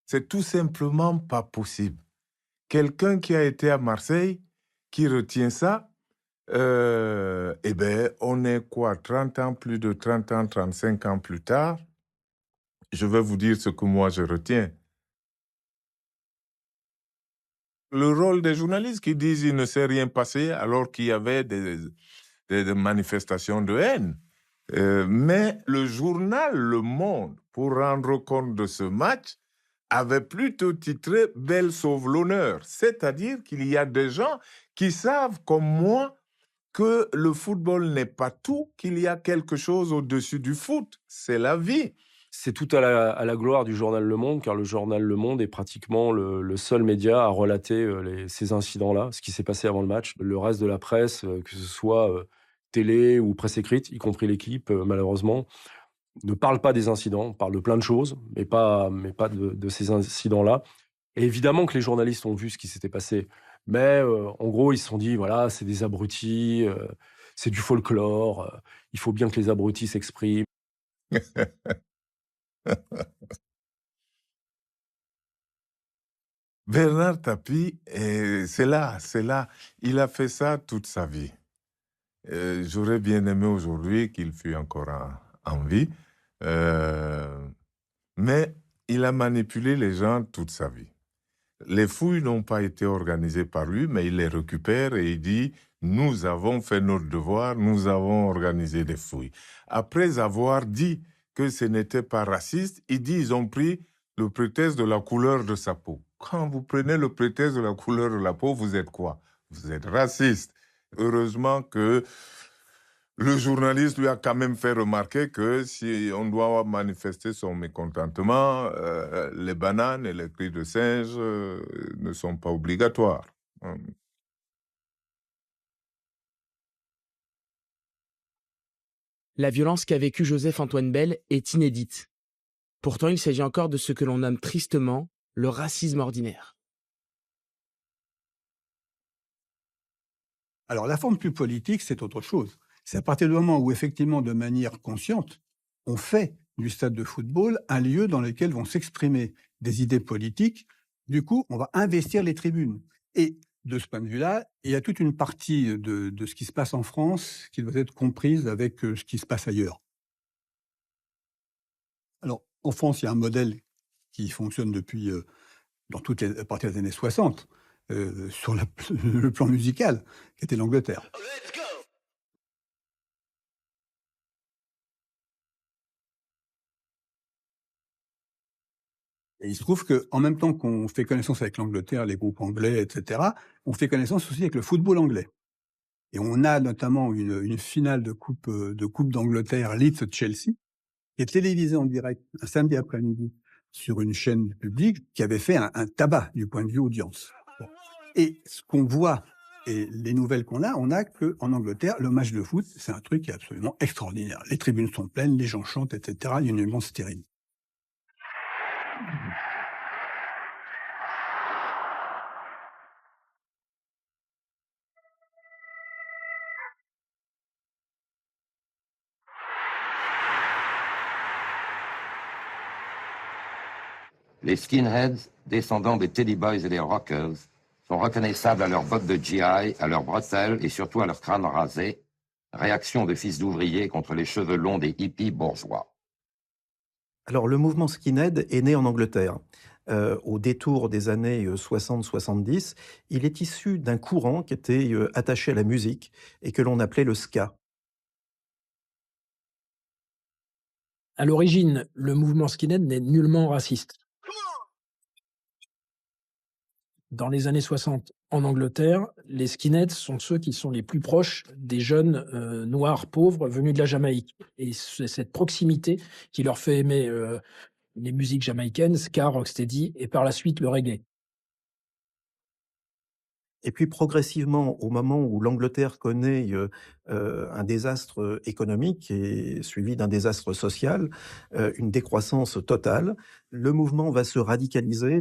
C'est tout simplement pas possible. Quelqu'un qui a été à Marseille, qui retient ça, on est quoi, 30 ans, plus de 30 ans, 35 ans plus tard, je vais vous dire ce que moi je retiens. Le rôle des journalistes qui disent qu'il ne s'est rien passé alors qu'il y avait des manifestations de haine. Mais le journal Le Monde, pour rendre compte de ce match, avait plutôt titré « Belle sauve l'honneur ». C'est-à-dire qu'il y a des gens qui savent, comme moi, que le football n'est pas tout, qu'il y a quelque chose au-dessus du foot. C'est la vie. C'est tout à la gloire du journal Le Monde, car le journal Le Monde est pratiquement le seul média à relater ces incidents-là, ce qui s'est passé avant le match. Le reste de la presse, que ce soit télé ou presse écrite, y compris l'équipe, malheureusement, ne parle pas des incidents, on parle de plein de choses, mais pas de ces incidents-là. Et évidemment que les journalistes ont vu ce qui s'était passé, mais en gros, ils se sont dit, voilà, c'est des abrutis, c'est du folklore, il faut bien que les abrutis s'expriment. Bernard Tapie, c'est là. Il a fait ça toute sa vie. J'aurais bien aimé aujourd'hui qu'il fût encore en vie, mais il a manipulé les gens toute sa vie. Les fouilles n'ont pas été organisées par lui, mais il les récupère et il dit « Nous avons fait notre devoir, nous avons organisé des fouilles ». Après avoir dit que ce n'était pas raciste, il dit ils ont pris le prétexte de la couleur de sa peau. Quand vous prenez le prétexte de la couleur de la peau, vous êtes quoi? Vous êtes raciste. Heureusement que le journaliste lui a quand même fait remarquer que si on doit manifester son mécontentement, les bananes et les cris de singe ne sont pas obligatoires. La violence qu'a vécue Joseph-Antoine Bell est inédite. Pourtant, il s'agit encore de ce que l'on nomme tristement le racisme ordinaire. Alors, la forme plus politique, c'est autre chose. C'est à partir du moment où, effectivement, de manière consciente, on fait du stade de football un lieu dans lequel vont s'exprimer des idées politiques. Du coup, on va investir les tribunes. Et de ce point de vue-là, il y a toute une partie de ce qui se passe en France qui doit être comprise avec ce qui se passe ailleurs. Alors, en France, il y a un modèle qui fonctionne depuis à partir des années 60, sur le plan musical, qui était l'Angleterre. Et il se trouve qu'en même temps qu'on fait connaissance avec l'Angleterre, les groupes anglais, etc., on fait connaissance aussi avec le football anglais. Et on a notamment une finale de Coupe d'Angleterre, Leeds-Chelsea, qui est télévisée en direct un samedi après-midi sur une chaîne du public qui avait fait un tabac du point de vue audience. Bon. Et ce qu'on voit et les nouvelles qu'on a, on a qu'en Angleterre, le match de foot, c'est un truc qui est absolument extraordinaire. Les tribunes sont pleines, les gens chantent, etc. Il y a une ambiance stérile. Les skinheads, descendants des Teddy Boys et des Rockers, sont reconnaissables à leurs bottes de GI, à leurs bretelles et surtout à leur crâne rasé, réaction de fils d'ouvriers contre les cheveux longs des hippies bourgeois. Alors, le mouvement skinhead est né en Angleterre. Au détour des années 60-70, il est issu d'un courant qui était attaché à la musique et que l'on appelait le ska. À l'origine, le mouvement skinhead n'est nullement raciste. Dans les années 60, en Angleterre, les skinheads sont ceux qui sont les plus proches des jeunes noirs pauvres venus de la Jamaïque. Et c'est cette proximité qui leur fait aimer les musiques jamaïcaines, ska, rocksteady, et par la suite le reggae. Et puis progressivement, au moment où l'Angleterre connaît un désastre économique et suivi d'un désastre social, une décroissance totale, le mouvement va se radicaliser.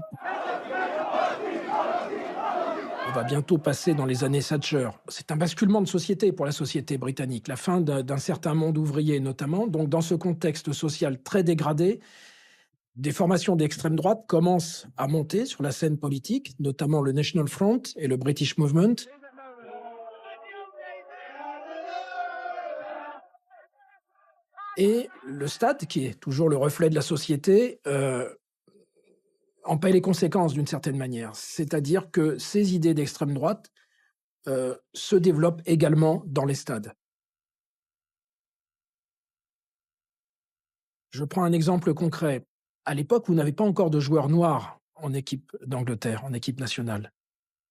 On va bientôt passer dans les années Thatcher. C'est un basculement de société pour la société britannique, la fin d'un certain monde ouvrier notamment. Donc dans ce contexte social très dégradé, des formations d'extrême droite commencent à monter sur la scène politique, notamment le National Front et le British Movement. Et le Stade, qui est toujours le reflet de la société, en paye les conséquences d'une certaine manière. C'est-à-dire que ces idées d'extrême droite se développent également dans les stades. Je prends un exemple concret. À l'époque, vous n'avez pas encore de joueurs noirs en équipe d'Angleterre, en équipe nationale.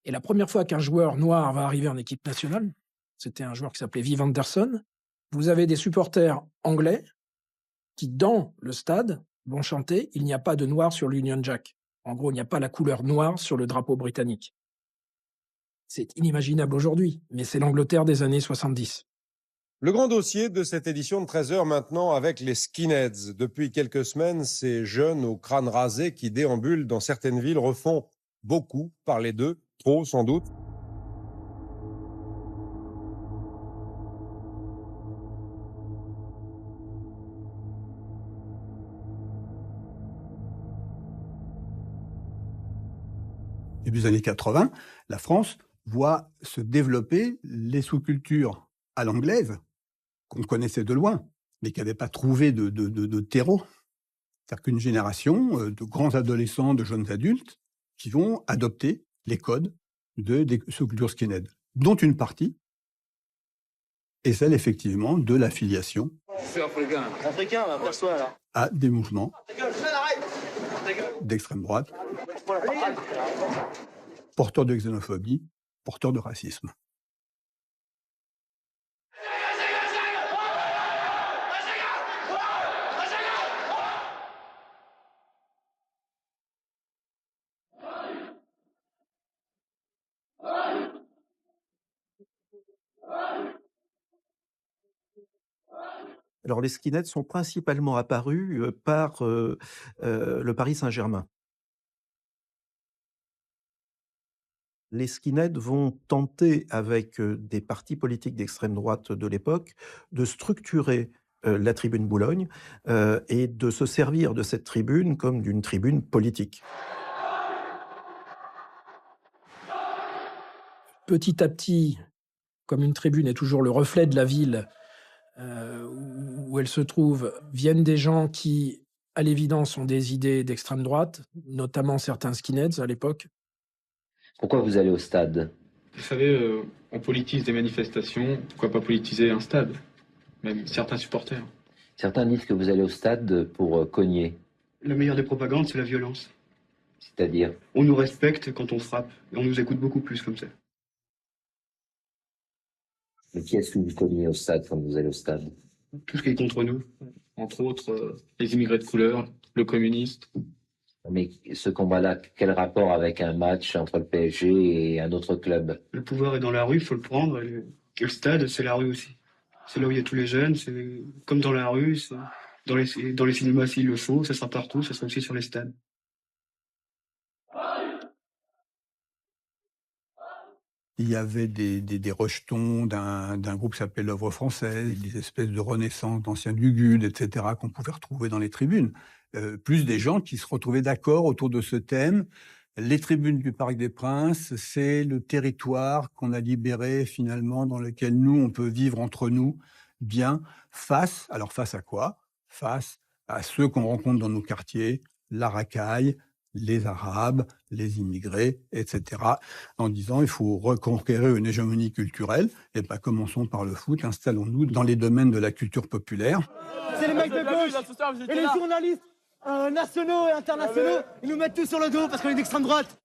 Et la première fois qu'un joueur noir va arriver en équipe nationale, c'était un joueur qui s'appelait Viv Anderson, vous avez des supporters anglais qui, dans le stade, vont chanter « Il n'y a pas de noir sur l'Union Jack ». En gros, il n'y a pas la couleur noire sur le drapeau britannique. C'est inimaginable aujourd'hui, mais c'est l'Angleterre des années 70. Le grand dossier de cette édition de 13h maintenant avec les skinheads. Depuis quelques semaines, ces jeunes au crâne rasé qui déambulent dans certaines villes refont beaucoup parler d'eux, trop sans doute. Début des années 80, la France voit se développer les sous-cultures à l'anglaise, qu'on connaissait de loin, mais qui n'avaient pas trouvé de terreau. C'est-à-dire qu'une génération de grands adolescents, de jeunes adultes, qui vont adopter les codes des sous-cultures skinhead, dont une partie est celle, effectivement, de l'affiliation à des mouvements d'extrême droite, porteurs de xénophobie, porteurs de racisme. Alors, les skinheads sont principalement apparus par le Paris Saint-Germain. Les skinheads vont tenter, avec des partis politiques d'extrême droite de l'époque, de structurer la tribune Boulogne et de se servir de cette tribune comme d'une tribune politique. petit à petit, comme une tribune est toujours le reflet de la ville où elle se trouve, viennent des gens qui, à l'évidence, ont des idées d'extrême droite, notamment certains skinheads à l'époque. Pourquoi vous allez au stade? Vous savez, on politise des manifestations, pourquoi pas politiser un stade? Même certains supporters. Certains disent que vous allez au stade pour cogner. La meilleure des propagandes, c'est la violence. C'est-à-dire? On nous respecte quand on frappe, et on nous écoute beaucoup plus comme ça. Mais qui est-ce que vous cognez au stade quand vous allez au stade? Tout ce qui est contre nous, entre autres les immigrés de couleur, le communiste. Mais ce combat-là, quel rapport avec un match entre le PSG et un autre club? Le pouvoir est dans la rue, il faut le prendre, et le stade, c'est la rue aussi. C'est là où il y a tous les jeunes, c'est comme dans la rue, dans les cinémas s'il le faut, ça sera partout, ça sera aussi sur les stades. Il y avait des rejetons d'un groupe qui s'appelait l'Œuvre française, des espèces de renaissance d'anciens du GUD, etc., qu'on pouvait retrouver dans les tribunes. Plus des gens qui se retrouvaient d'accord autour de ce thème. Les tribunes du Parc des Princes, c'est le territoire qu'on a libéré finalement, dans lequel nous, on peut vivre entre nous, bien, face à quoi? Face à ceux qu'on rencontre dans nos quartiers, la racaille, les Arabes, les immigrés, etc., en disant il faut reconquérir une hégémonie culturelle, et bien commençons par le foot, installons-nous dans les domaines de la culture populaire. C'est les mecs de gauche et les journalistes nationaux et internationaux, ils nous mettent tous sur le dos parce qu'on est d'extrême droite.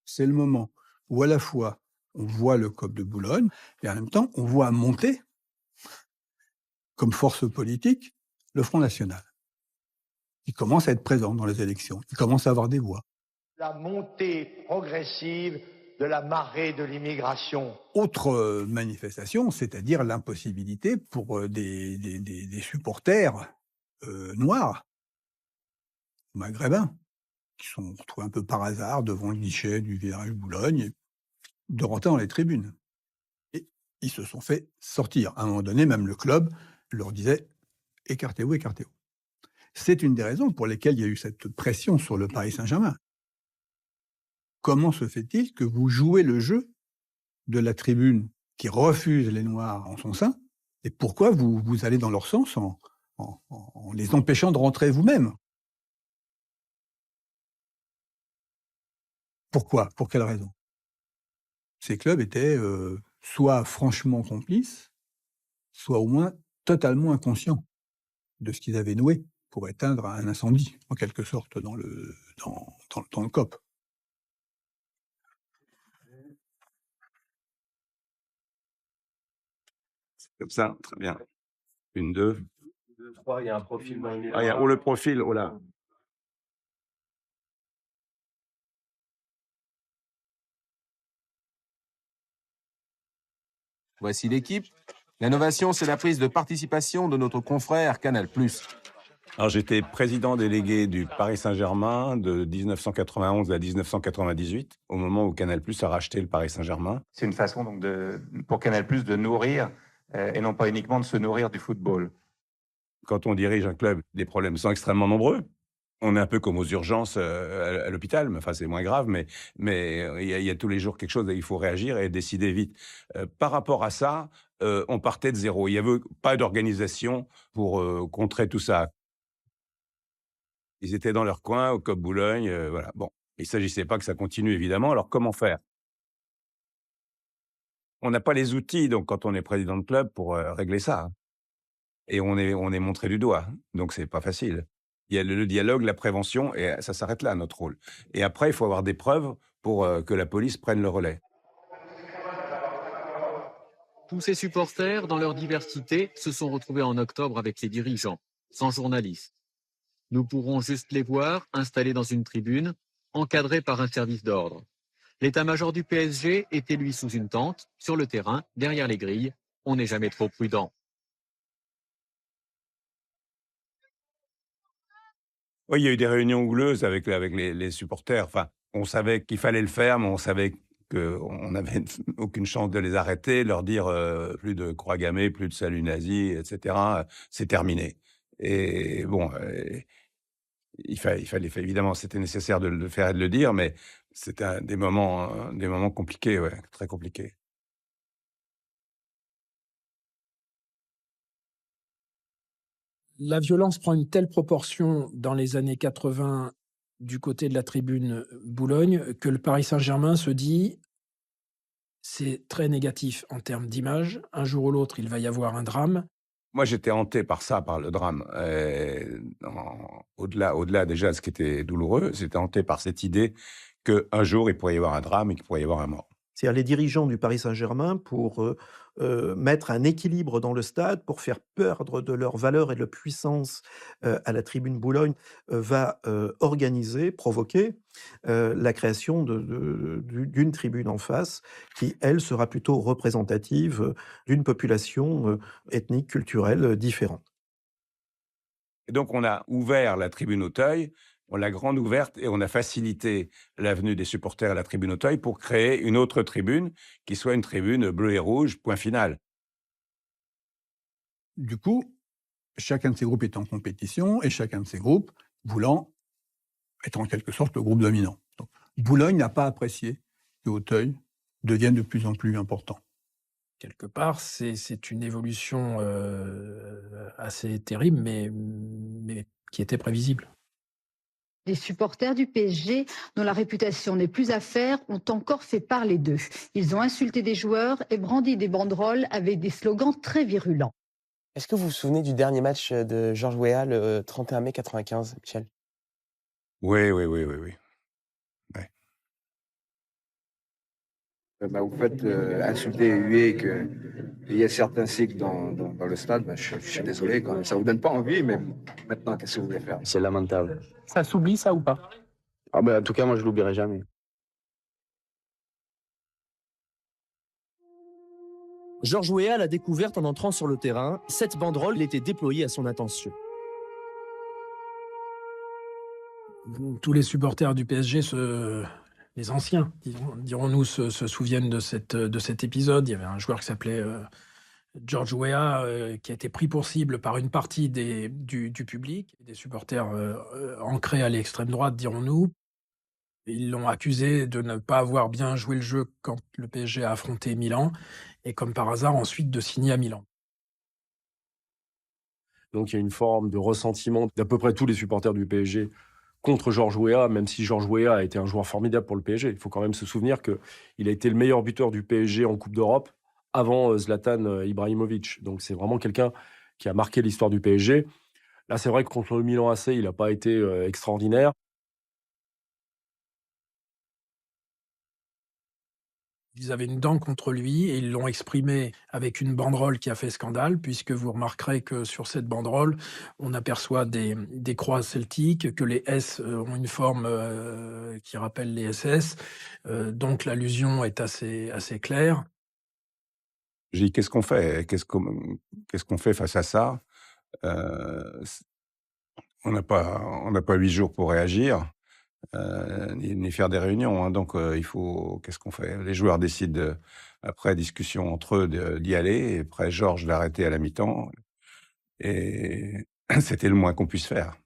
C'est le moment où à la fois on voit le COP de Boulogne, et en même temps, on voit monter, comme force politique, le Front National. Il commence à être présent dans les élections, il commence à avoir des voix. La montée progressive de la marée de l'immigration. Autre manifestation, c'est-à-dire l'impossibilité pour des supporters noirs, maghrébins, qui sont retrouvés un peu par hasard devant le guichet du village Boulogne, de rentrer dans les tribunes. Et ils se sont fait sortir. À un moment donné, même le club leur disait « écartez-vous, écartez-vous ». C'est une des raisons pour lesquelles il y a eu cette pression sur le Paris Saint-Germain. Comment se fait-il que vous jouez le jeu de la tribune qui refuse les Noirs en son sein, et pourquoi vous allez dans leur sens en les empêchant de rentrer vous-même? Pourquoi? Pour quelle raison? Ces clubs étaient soit franchement complices, soit au moins totalement inconscients de ce qu'ils avaient noué pour éteindre un incendie, en quelque sorte, dans le COP. Comme ça, très bien. 1, 2. 2, 3, il y a un profil. Oh, le profil, oh là. Voici l'équipe. L'innovation, c'est la prise de participation de notre confrère Canal+. Alors, j'étais président délégué du Paris Saint-Germain de 1991 à 1998, au moment où Canal+ a racheté le Paris Saint-Germain. C'est une façon donc pour Canal+ de nourrir, et non pas uniquement de se nourrir du football. Quand on dirige un club, les problèmes sont extrêmement nombreux. On est un peu comme aux urgences à l'hôpital, mais enfin c'est moins grave, mais il y a tous les jours quelque chose, il faut réagir et décider vite. Par rapport à ça, on partait de zéro. Il n'y avait pas d'organisation pour contrer tout ça. Ils étaient dans leur coin, au COP Boulogne, voilà. Bon, il ne s'agissait pas que ça continue, évidemment. Alors, comment faire? On n'a pas les outils, donc, quand on est président de club, pour régler ça. Et on est montré du doigt, donc c'est pas facile. Il y a le dialogue, la prévention, et ça s'arrête là, notre rôle. Et après, il faut avoir des preuves pour que la police prenne le relais. Tous ces supporters, dans leur diversité, se sont retrouvés en octobre avec les dirigeants, sans journalistes. Nous pourrons juste les voir installés dans une tribune, encadrés par un service d'ordre. L'état-major du PSG était lui sous une tente, sur le terrain, derrière les grilles. On n'est jamais trop prudent. Oui, il y a eu des réunions houleuses avec les supporters. Enfin, on savait qu'il fallait le faire, mais on savait qu'on n'avait aucune chance de les arrêter, leur dire plus de croix gammées, plus de salut nazi, etc. C'est terminé. Et bon, il fallait évidemment, c'était nécessaire de le faire et de le dire, mais c'était des moments compliqués, ouais, très compliqués. La violence prend une telle proportion dans les années 80 du côté de la tribune Boulogne que le Paris Saint-Germain se dit c'est très négatif en termes d'image. Un jour ou l'autre, il va y avoir un drame. Moi, j'étais hanté par ça, par le drame. Au-delà déjà de ce qui était douloureux, j'étais hanté par cette idée qu'un jour, il pourrait y avoir un drame et qu'il pourrait y avoir un mort. C'est-à-dire les dirigeants du Paris Saint-Germain, pour mettre un équilibre dans le stade, pour faire perdre de leur valeur et de leur puissance à la tribune Boulogne, va organiser, provoquer la création d'une tribune en face qui, elle, sera plutôt représentative d'une population ethnique, culturelle différente. Et donc, on a ouvert la tribune Auteuil, on l'a grande ouverte et on a facilité l'avenue des supporters à la tribune Auteuil pour créer une autre tribune qui soit une tribune bleue et rouge, point final. Du coup, chacun de ces groupes est en compétition et chacun de ces groupes voulant être en quelque sorte le groupe dominant. Donc, Boulogne n'a pas apprécié que Auteuil devienne de plus en plus important. Quelque part, c'est une évolution assez terrible, mais qui était prévisible. Les supporters du PSG, dont la réputation n'est plus à faire, ont encore fait parler d'eux. Ils ont insulté des joueurs et brandi des banderoles avec des slogans très virulents. Est-ce que vous vous souvenez du dernier match de Georges Weah le 31 mai 95, Michel? Oui. Ouais. Vous faites insulter et huer qu'il y a certains cycles dans le stade. Je suis désolé, quand même. Ça ne vous donne pas envie, mais maintenant, qu'est-ce que vous voulez faire? C'est lamentable. Ça s'oublie, ça, ou pas? En tout cas, moi, je ne l'oublierai jamais. Georges Weah l'a découverte en entrant sur le terrain. Cette banderole était déployée à son intention. Tous les supporters du PSG, les anciens, dirons-nous, se souviennent de cet épisode. Il y avait un joueur qui s'appelait Georges Weah qui a été pris pour cible par une partie du public, des supporters ancrés à l'extrême droite, dirons-nous. Ils l'ont accusé de ne pas avoir bien joué le jeu quand le PSG a affronté Milan, et comme par hasard, ensuite de signer à Milan. Donc il y a une forme de ressentiment d'à peu près tous les supporters du PSG contre Georges Weah, même si Georges Weah a été un joueur formidable pour le PSG. Il faut quand même se souvenir qu'il a été le meilleur buteur du PSG en Coupe d'Europe avant Zlatan Ibrahimovic. Donc c'est vraiment quelqu'un qui a marqué l'histoire du PSG. Là, c'est vrai que contre le Milan AC, il n'a pas été extraordinaire. Ils avaient une dent contre lui et ils l'ont exprimé avec une banderole qui a fait scandale, puisque vous remarquerez que sur cette banderole, on aperçoit des croix celtiques, que les S ont une forme qui rappelle les SS. Donc l'allusion est assez claire. J'ai dit, qu'est-ce qu'on fait? Qu'est-ce qu'on fait face à ça? On n'a pas 8 jours pour réagir. Ni faire des réunions. Donc, il faut... Qu'est-ce qu'on fait? Les joueurs décident, après discussion entre eux, d'y aller. Et après, Georges l'a arrêté à la mi-temps. Et c'était le moins qu'on puisse faire.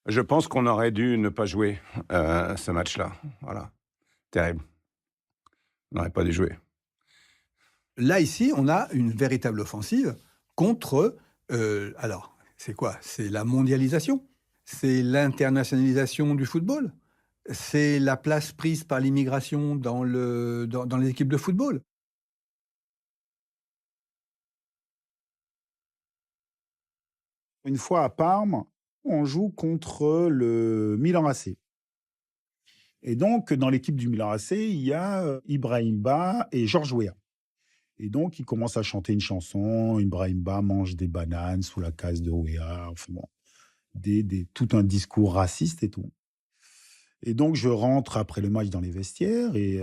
Je pense qu'on aurait dû ne pas jouer ce match-là. Voilà. Terrible. On n'aurait pas dû jouer. Là, ici, on a une véritable offensive contre... alors, c'est quoi? C'est la mondialisation, c'est l'internationalisation du football, c'est la place prise par l'immigration dans les équipes de football. Une fois à Parme, on joue contre le Milan AC. Et donc, dans l'équipe du Milan AC, il y a Ibrahim Ba et Georges Weah. Et donc, il commence à chanter une chanson. Ibrahim Ba mange des bananes sous la case de Weah. Enfin, bon, tout un discours raciste et tout. Et donc, je rentre après le match dans les vestiaires et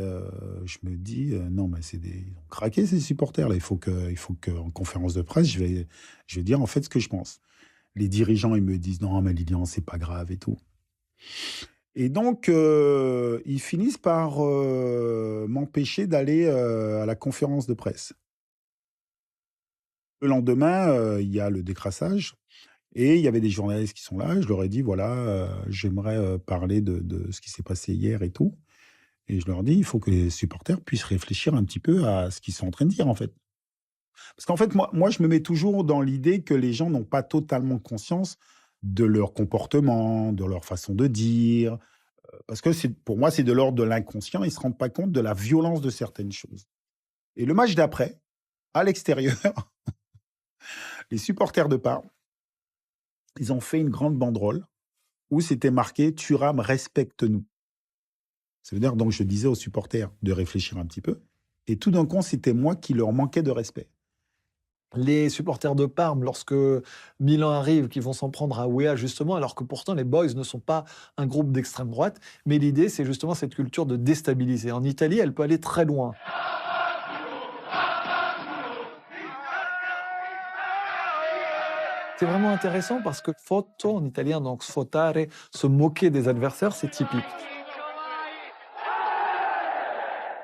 je me dis, non, mais ils ont craqué ces supporters. Là. Il faut qu'en conférence de presse, je vais dire en fait ce que je pense. Les dirigeants, ils me disent, non, mais Lilian, c'est pas grave et tout. Et donc, ils finissent par m'empêcher d'aller à la conférence de presse. Le lendemain, il y a le décrassage et il y avait des journalistes qui sont là. Je leur ai dit, voilà, j'aimerais parler de ce qui s'est passé hier et tout. Et je leur dis, il faut que les supporters puissent réfléchir un petit peu à ce qu'ils sont en train de dire, en fait. Parce qu'en fait, moi, je me mets toujours dans l'idée que les gens n'ont pas totalement conscience de leur comportement, de leur façon de dire. Parce que pour moi, c'est de l'ordre de l'inconscient. Ils ne se rendent pas compte de la violence de certaines choses. Et le match d'après, à l'extérieur, les supporters de Parme, ils ont fait une grande banderole où c'était marqué « Thuram, respecte-nous ». Ça veut dire, donc, je disais aux supporters de réfléchir un petit peu. Et tout d'un coup, c'était moi qui leur manquais de respect. Les supporters de Parme, lorsque Milan arrive, qui vont s'en prendre à Weah, justement, alors que pourtant les Boys ne sont pas un groupe d'extrême droite. Mais l'idée, c'est justement cette culture de déstabiliser. En Italie, elle peut aller très loin. C'est vraiment intéressant parce que foto en italien, donc sfotare, se moquer des adversaires, c'est typique.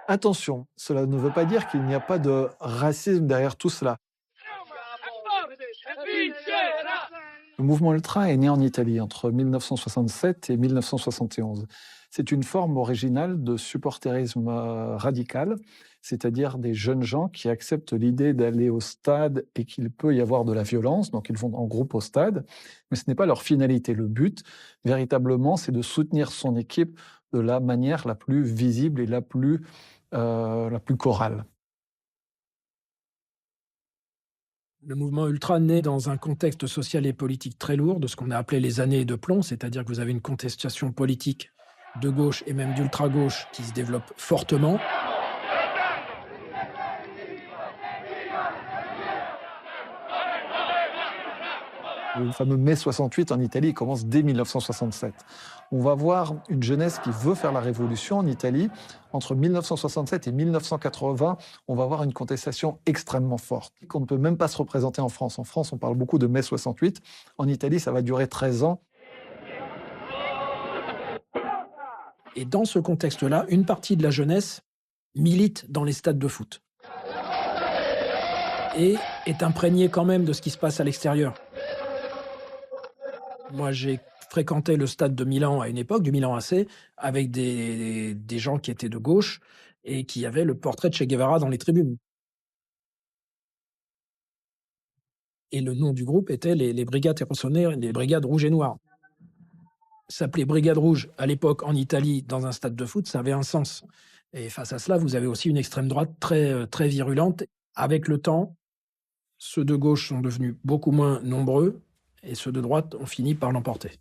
Attention, cela ne veut pas dire qu'il n'y a pas de racisme derrière tout cela. Le mouvement ultra est né en Italie entre 1967 et 1971. C'est une forme originale de supporterisme radical, c'est-à-dire des jeunes gens qui acceptent l'idée d'aller au stade et qu'il peut y avoir de la violence, donc ils vont en groupe au stade, mais ce n'est pas leur finalité. Le but, véritablement, c'est de soutenir son équipe de la manière la plus visible et la plus chorale. Le mouvement ultra naît dans un contexte social et politique très lourd, de ce qu'on a appelé les années de plomb, c'est-à-dire que vous avez une contestation politique de gauche et même d'ultra-gauche qui se développe fortement. Le fameux mai 68 en Italie commence dès 1967. On va voir une jeunesse qui veut faire la révolution en Italie. Entre 1967 et 1980, on va avoir une contestation extrêmement forte, qu'on ne peut même pas se représenter en France. En France, on parle beaucoup de mai 68. En Italie, ça va durer 13 ans. Et dans ce contexte-là, une partie de la jeunesse milite dans les stades de foot et est imprégnée quand même de ce qui se passe à l'extérieur. Moi, j'ai fréquenté le stade de Milan à une époque, du Milan AC, avec des gens qui étaient de gauche et qui avaient le portrait de Che Guevara dans les tribunes. Et le nom du groupe était les Brigades Rossonere, les Brigades Rouges et Noires. S'appeler Brigade Rouge à l'époque en Italie dans un stade de foot, ça avait un sens. Et face à cela, vous avez aussi une extrême droite très, très virulente. Avec le temps, ceux de gauche sont devenus beaucoup moins nombreux et ceux de droite ont fini par l'emporter.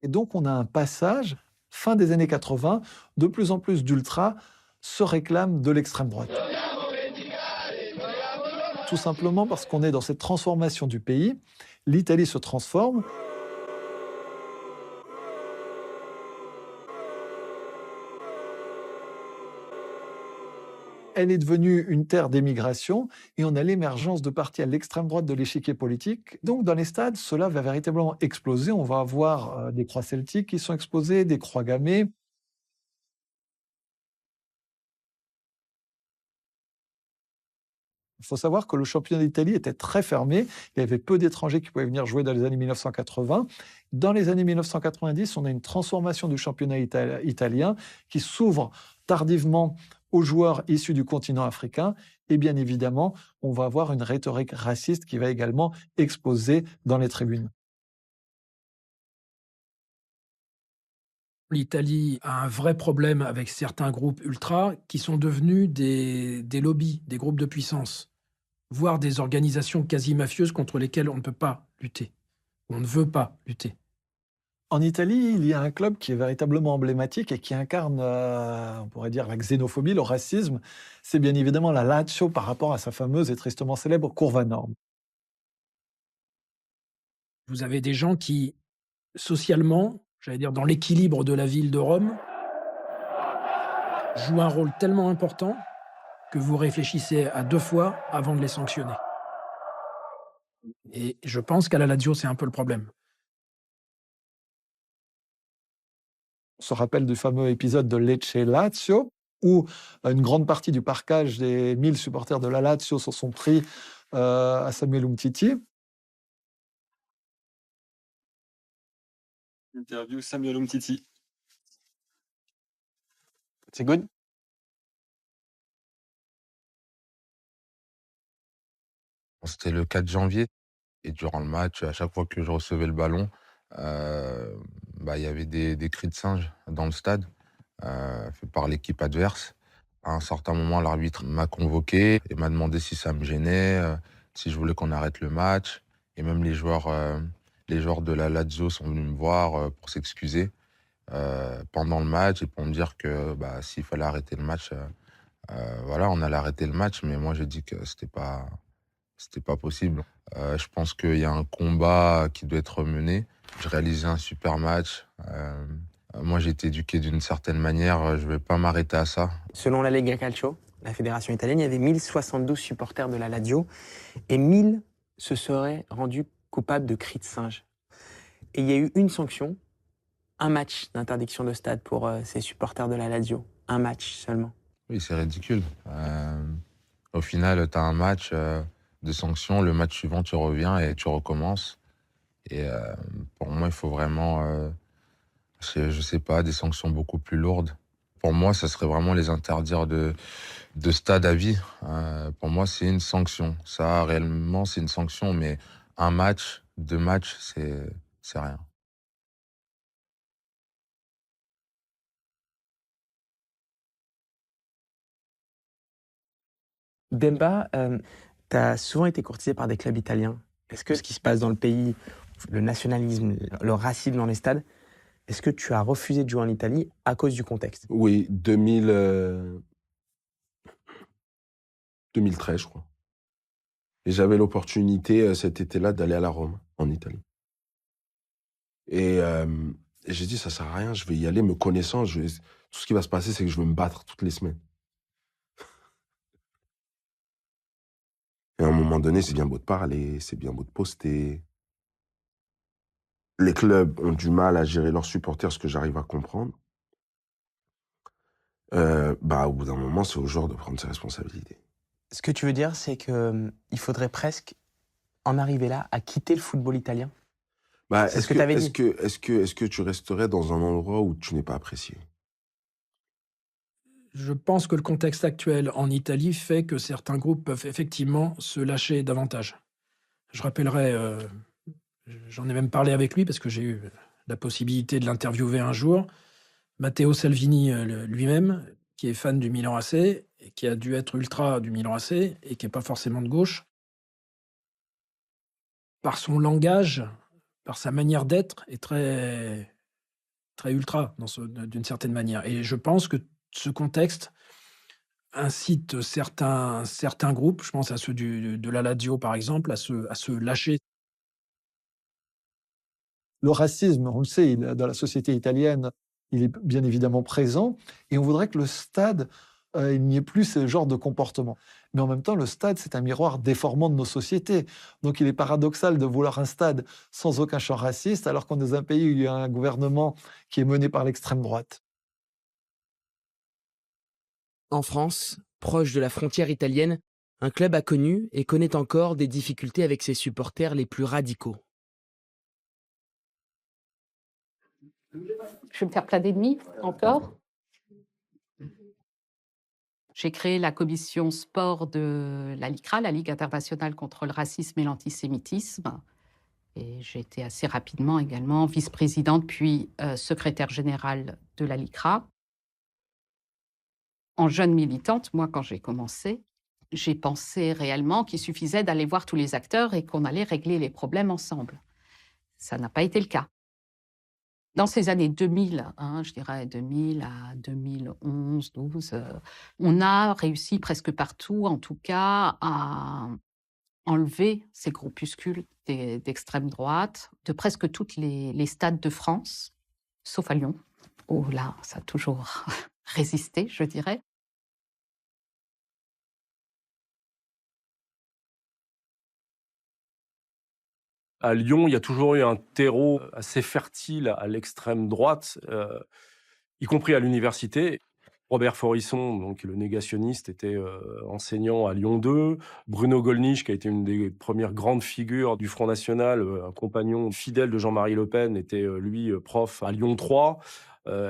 Et donc, on a un passage, fin des années 80, de plus en plus d'ultras se réclament de l'extrême droite. Tout simplement parce qu'on est dans cette transformation du pays. L'Italie se transforme. Elle est devenue une terre d'émigration et on a l'émergence de partis à l'extrême droite de l'échiquier politique. Donc, dans les stades, cela va véritablement exploser. On va avoir des croix celtiques qui sont exposées, des croix gammées. Il faut savoir que le championnat d'Italie était très fermé. Il y avait peu d'étrangers qui pouvaient venir jouer dans les années 1980. Dans les années 1990, on a une transformation du championnat italien qui s'ouvre tardivement aux joueurs issus du continent africain. Et bien évidemment, on va avoir une rhétorique raciste qui va également exploser dans les tribunes. L'Italie a un vrai problème avec certains groupes ultras qui sont devenus des lobbies, des groupes de puissance, voire des organisations quasi mafieuses contre lesquelles on ne peut pas lutter. On ne veut pas lutter. En Italie, il y a un club qui est véritablement emblématique et qui incarne, on pourrait dire, la xénophobie, le racisme. C'est bien évidemment la Lazio par rapport à sa fameuse et tristement célèbre Curva Nord. Vous avez des gens qui, socialement, j'allais dire dans l'équilibre de la ville de Rome, jouent un rôle tellement important que vous réfléchissez à 2 fois avant de les sanctionner. Et je pense qu'à la Lazio, c'est un peu le problème. se rappelle du fameux épisode de Lecce-Lazio, où une grande partie du parkage des 1000 supporters de la Lazio se sont pris à Samuel Umtiti. Interview Samuel Umtiti. C'est good? C'était le 4 janvier et durant le match, à chaque fois que je recevais le ballon, il y avait des cris de singe dans le stade, faits par l'équipe adverse. À un certain moment, l'arbitre m'a convoqué et m'a demandé si ça me gênait, si je voulais qu'on arrête le match. Et même les joueurs de la Lazio sont venus me voir pour s'excuser pendant le match et pour me dire que s'il fallait arrêter le match, on allait arrêter le match. Mais moi, j'ai dit que c'était pas possible. Je pense qu'il y a un combat qui doit être mené. J'ai réalisé un super match. Moi, j'ai été éduqué d'une certaine manière. Je ne vais pas m'arrêter à ça. Selon la Lega Calcio, la fédération italienne, il y avait 1072 supporters de la Lazio et 1000 se seraient rendus coupables de cris de singe. Et il y a eu une sanction, un match d'interdiction de stade pour ces supporters de la Lazio. Un match seulement. Oui, c'est ridicule. Au final, tu as un match de sanction. Le match suivant, tu reviens et tu recommences. Et pour moi, il faut vraiment, je sais pas, des sanctions beaucoup plus lourdes. Pour moi, ça serait vraiment les interdire de stade à vie. Pour moi, c'est une sanction. Ça, réellement, c'est une sanction. Mais un match, 2 matchs, c'est rien. Demba, tu as souvent été courtisé par des clubs italiens. Est-ce que ce qui se passe dans le pays, le nationalisme, le racisme dans les stades, est-ce que tu as refusé de jouer en Italie à cause du contexte? Oui, 2013, je crois. Et j'avais l'opportunité cet été-là d'aller à la Rome, en Italie. Et j'ai dit, ça sert à rien, je vais y aller me connaissant. Tout ce qui va se passer, c'est que je vais me battre toutes les semaines. Et à un moment donné, c'est bien beau de parler, c'est bien beau de poster. Les clubs ont du mal à gérer leurs supporters, ce que j'arrive à comprendre. Au bout d'un moment, c'est aux joueurs de prendre ses responsabilités. Ce que tu veux dire, c'est qu'il faudrait presque en arriver là à quitter le football italien? C'est ce que tu avais dit. Est-ce que tu resterais dans un endroit où tu n'es pas apprécié? Je pense que le contexte actuel en Italie fait que certains groupes peuvent effectivement se lâcher davantage. Je rappellerai, j'en ai même parlé avec lui parce que j'ai eu la possibilité de l'interviewer un jour, Matteo Salvini lui-même, qui est fan du Milan AC et qui a dû être ultra du Milan AC et qui n'est pas forcément de gauche. Par son langage, par sa manière d'être, est très, très ultra d'une certaine manière. Et je pense que ce contexte incite certains groupes, je pense à ceux de la Lazio par exemple, à se lâcher. Le racisme, on le sait, dans la société italienne, il est bien évidemment présent, et on voudrait que le stade, il n'y ait plus ce genre de comportement. Mais en même temps, le stade, c'est un miroir déformant de nos sociétés. Donc il est paradoxal de vouloir un stade sans aucun champ raciste, alors qu'on est dans un pays où il y a un gouvernement qui est mené par l'extrême droite. En France, proche de la frontière italienne, un club a connu et connaît encore des difficultés avec ses supporters les plus radicaux. Je vais me faire plein d'ennemis, encore. J'ai créé la commission sport de la LICRA, la Ligue internationale contre le racisme et l'antisémitisme. Et j'ai été assez rapidement également vice-présidente, puis secrétaire générale de la LICRA. En jeune militante, moi, quand j'ai commencé, j'ai pensé réellement qu'il suffisait d'aller voir tous les acteurs et qu'on allait régler les problèmes ensemble. Ça n'a pas été le cas. Dans ces années 2000, je dirais 2000 à 2011, 12, on a réussi presque partout, en tout cas, à enlever ces groupuscules d'extrême droite de presque tous les stades de France, sauf à Lyon, où là, ça a toujours résisté, je dirais. À Lyon, il y a toujours eu un terreau assez fertile à l'extrême droite. y compris à l'université. Robert Forisson, donc le négationniste, était enseignant à Lyon 2. Bruno Gollnisch, qui a été une des premières grandes figures du Front National, un compagnon fidèle de Jean-Marie Le Pen, était lui prof à Lyon 3.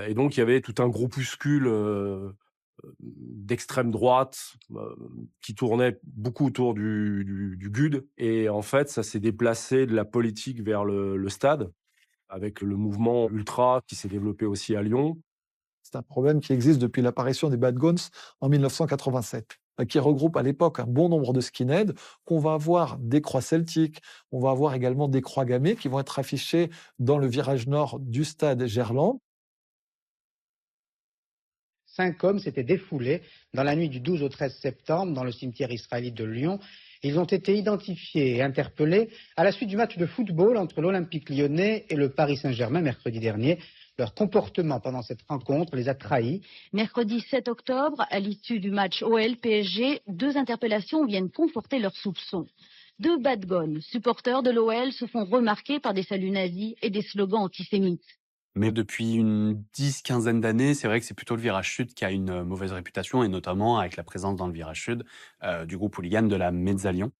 Et donc il y avait tout un groupuscule d'extrême droite qui tournait beaucoup autour du GUD. Et en fait, ça s'est déplacé de la politique vers le stade, avec le mouvement ultra qui s'est développé aussi à Lyon. C'est un problème qui existe depuis l'apparition des Bad Guns en 1987, qui regroupe à l'époque un bon nombre de skinheads, qu'on va avoir des croix celtiques, on va avoir également des croix gammées qui vont être affichées dans le virage nord du stade Gerland. 5 hommes s'étaient défoulés dans la nuit du 12 au 13 septembre dans le cimetière israélite de Lyon. Ils ont été identifiés et interpellés à la suite du match de football entre l'Olympique lyonnais et le Paris Saint-Germain mercredi dernier. Leur comportement pendant cette rencontre les a trahis. Mercredi 7 octobre, à l'issue du match OL-PSG, 2 interpellations viennent conforter leurs soupçons. 2 bad guns, supporters de l'OL, se font remarquer par des saluts nazis et des slogans antisémites. Mais depuis une 10-15 d'années, c'est vrai que c'est plutôt le virage sud qui a une mauvaise réputation, et notamment avec la présence dans le virage sud du groupe hooligan de la Mezzalion.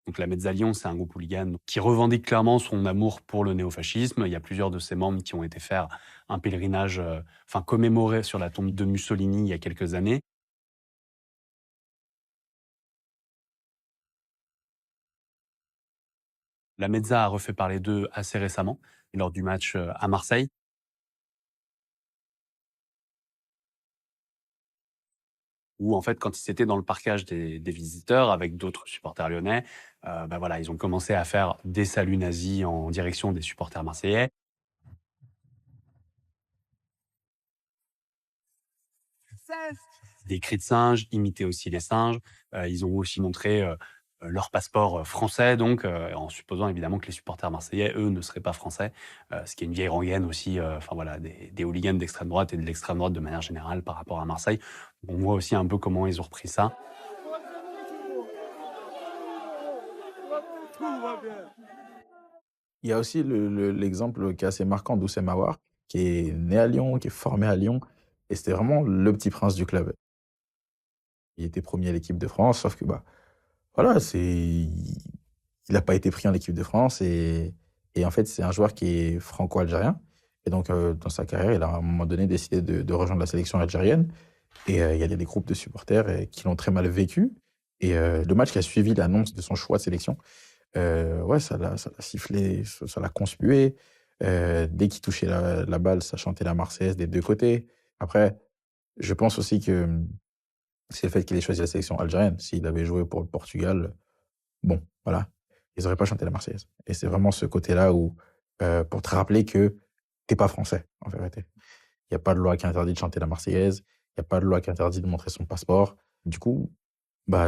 Donc la Mezzalion, c'est un groupe hooligan qui revendique clairement son amour pour le néofascisme. Il y a plusieurs de ses membres qui ont été faire un pèlerinage, commémorer sur la tombe de Mussolini il y a quelques années. La Mezza a refait parler d'eux assez récemment, lors du match à Marseille. Où en fait, quand ils étaient dans le parcage des visiteurs avec d'autres supporters lyonnais, ils ont commencé à faire des saluts nazis en direction des supporters marseillais. Des cris de singes, imiter aussi les singes. Ils ont aussi montré leur passeport français, donc en supposant évidemment que les supporters marseillais, eux, ne seraient pas français, ce qui est une vieille rengaine aussi, des hooligans d'extrême droite et de l'extrême droite de manière générale par rapport à Marseille. On voit aussi un peu comment ils ont repris ça. Il y a aussi l'exemple qui est assez marquant d'Oussem Aouar, qui est né à Lyon, qui est formé à Lyon, et c'était vraiment le petit prince du club. Il était premier à l'équipe de France, sauf que il n'a pas été pris en équipe de France, et en fait c'est un joueur qui est franco-algérien, et donc dans sa carrière il a à un moment donné décidé de rejoindre la sélection algérienne, et il y a des groupes de supporters qui l'ont très mal vécu, et le match qui a suivi l'annonce de son choix de sélection, ça l'a sifflé, ça l'a conspué. Dès qu'il touchait la balle, ça chantait la Marseillaise des deux côtés. Après, je pense aussi que c'est le fait qu'il ait choisi la sélection algérienne. S'il avait joué pour le Portugal, ils n'auraient pas chanté la Marseillaise. Et c'est vraiment ce côté-là où, pour te rappeler que t'es pas français, en vérité. Il n'y a pas de loi qui interdit de chanter la Marseillaise, il n'y a pas de loi qui interdit de montrer son passeport. Du coup,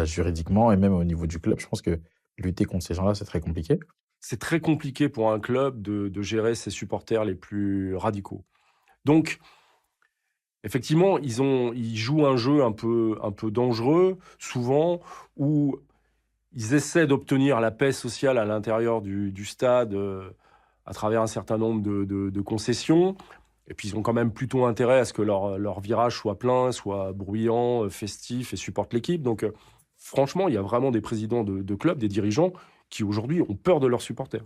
juridiquement, et même au niveau du club, je pense que lutter contre ces gens-là, c'est très compliqué. C'est très compliqué pour un club de gérer ses supporters les plus radicaux. Donc, effectivement, ils jouent un jeu un peu dangereux, souvent, où ils essaient d'obtenir la paix sociale à l'intérieur du stade à travers un certain nombre de concessions. Et puis, ils ont quand même plutôt intérêt à ce que leur virage soit plein, soit bruyant, festif et supporte l'équipe. Donc, franchement, il y a vraiment des présidents de clubs, des dirigeants qui, aujourd'hui, ont peur de leurs supporters.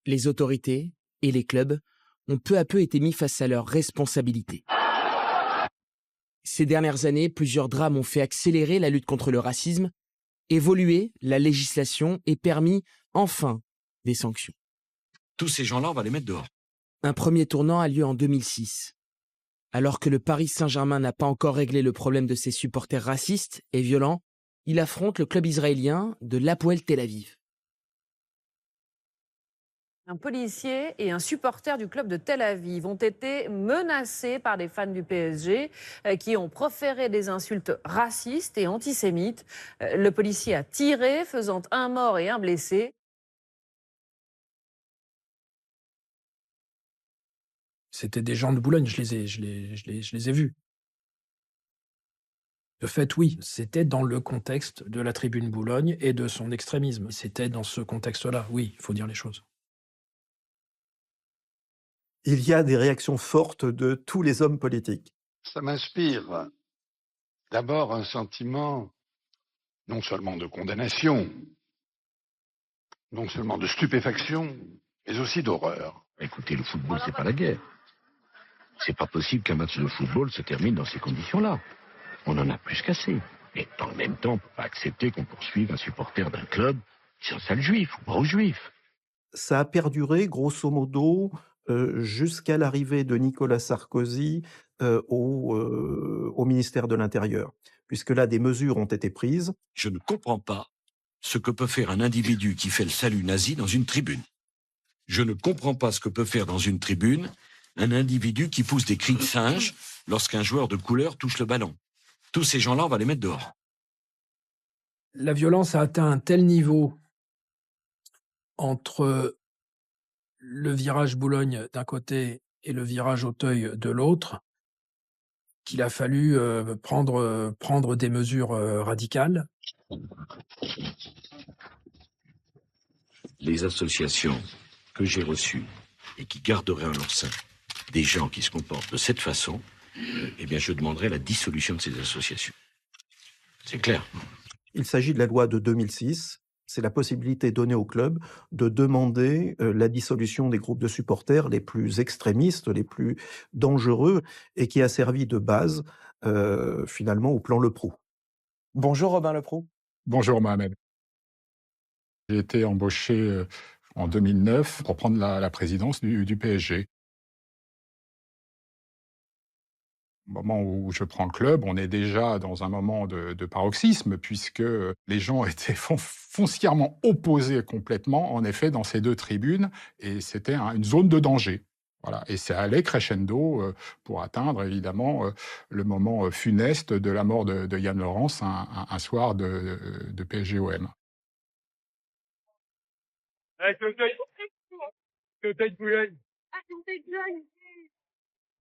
Les autorités et les clubs ont peu à peu été mis face à leurs responsabilités. Ces dernières années, plusieurs drames ont fait accélérer la lutte contre le racisme, évoluer la législation et permis, enfin, des sanctions. Tous ces gens-là, on va les mettre dehors. Un premier tournant a lieu en 2006. Alors que le Paris Saint-Germain n'a pas encore réglé le problème de ses supporters racistes et violents, il affronte le club israélien de l'Hapoel Tel Aviv. Un policier et un supporter du club de Tel Aviv ont été menacés par des fans du PSG qui ont proféré des insultes racistes et antisémites. Le policier a tiré, faisant un mort et un blessé. C'était des gens de Boulogne, je les ai vus. De fait, oui, c'était dans le contexte de la tribune Boulogne et de son extrémisme. C'était dans ce contexte-là, oui, il faut dire les choses. Il y a des réactions fortes de tous les hommes politiques. Ça m'inspire d'abord un sentiment non seulement de condamnation, non seulement de stupéfaction, mais aussi d'horreur. Écoutez, le football, c'est pas la guerre. C'est pas possible qu'un match de football se termine dans ces conditions-là. On en a plus qu'assez. Mais dans le même temps, on peut pas accepter qu'on poursuive un supporter d'un club qui s'en sale juif ou pas aux juifs. Ça a perduré, grosso modo, jusqu'à l'arrivée de Nicolas Sarkozy au ministère de l'Intérieur, puisque là, des mesures ont été prises. Je ne comprends pas ce que peut faire un individu qui fait le salut nazi dans une tribune. Je ne comprends pas ce que peut faire dans une tribune un individu qui pousse des cris de singe lorsqu'un joueur de couleur touche le ballon. Tous ces gens-là, on va les mettre dehors. La violence a atteint un tel niveau entre le virage Boulogne d'un côté et le virage Auteuil de l'autre, qu'il a fallu prendre des mesures radicales. Les associations que j'ai reçues et qui garderaient en leur sein des gens qui se comportent de cette façon, eh bien, je demanderai la dissolution de ces associations. C'est clair. Il s'agit de la loi de 2006. C'est la possibilité donnée au club de demander la dissolution des groupes de supporters les plus extrémistes, les plus dangereux, et qui a servi de base, finalement, au plan Leproux. Bonjour Robin Leproux. Bonjour Mohamed. J'ai été embauché en 2009 pour prendre la présidence du PSG. Au moment où je prends le club, on est déjà dans un moment de paroxysme, puisque les gens étaient foncièrement opposés complètement, en effet, dans ces deux tribunes, et c'était une zone de danger. Voilà. Et ça allait crescendo pour atteindre, évidemment, le moment funeste de la mort de Yann Laurence, un soir de PSG-OM.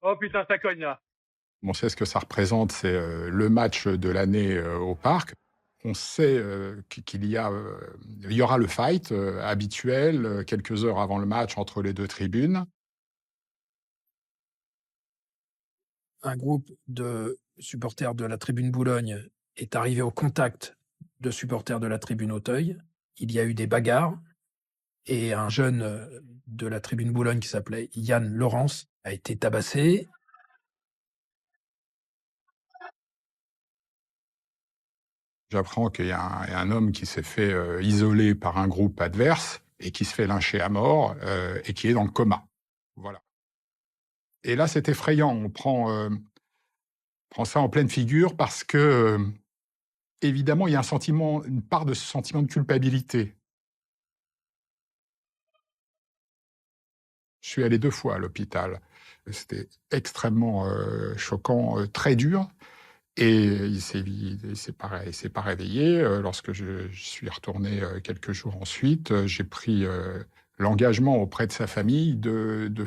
Oh putain, ça cogne là. On sait ce que ça représente, c'est le match de l'année au parc. On sait qu'il y aura le fight habituel quelques heures avant le match entre les deux tribunes. Un groupe de supporters de la tribune Boulogne est arrivé au contact de supporters de la tribune Auteuil. Il y a eu des bagarres et un jeune de la tribune Boulogne qui s'appelait Yann Laurence a été tabassé. J'apprends qu'il y a un homme qui s'est fait isoler par un groupe adverse et qui se fait lyncher à mort et qui est dans le coma. Voilà. Et là, c'est effrayant. On prend ça en pleine figure parce que, évidemment, il y a une part de ce sentiment de culpabilité. Je suis allé 2 fois à l'hôpital. C'était extrêmement choquant, très dur. Et il s'est pas réveillé. Lorsque je suis retourné quelques jours ensuite, j'ai pris l'engagement auprès de sa famille de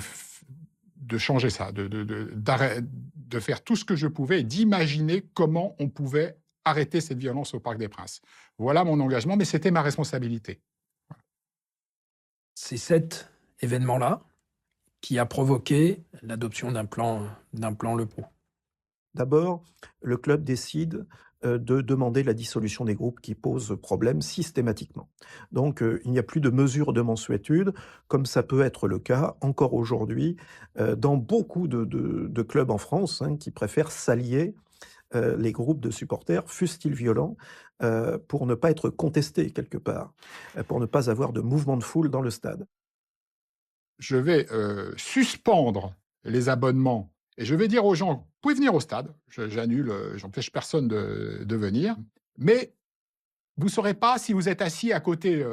changer ça, de faire tout ce que je pouvais et d'imaginer comment on pouvait arrêter cette violence au Parc des Princes. Voilà mon engagement, mais c'était ma responsabilité. Voilà. C'est cet événement-là qui a provoqué l'adoption d'un plan Leproux. D'abord, le club décide de demander la dissolution des groupes qui posent problème systématiquement. Donc, il n'y a plus de mesure de mansuétude, comme ça peut être le cas encore aujourd'hui dans beaucoup de clubs en France qui préfèrent s'allier les groupes de supporters, fussent-ils violents, pour ne pas être contestés quelque part, pour ne pas avoir de mouvement de foule dans le stade. Je vais suspendre les abonnements et je vais dire aux gens, vous pouvez venir au stade, j'annule, j'empêche personne de venir, mais vous ne saurez pas si vous êtes assis à côté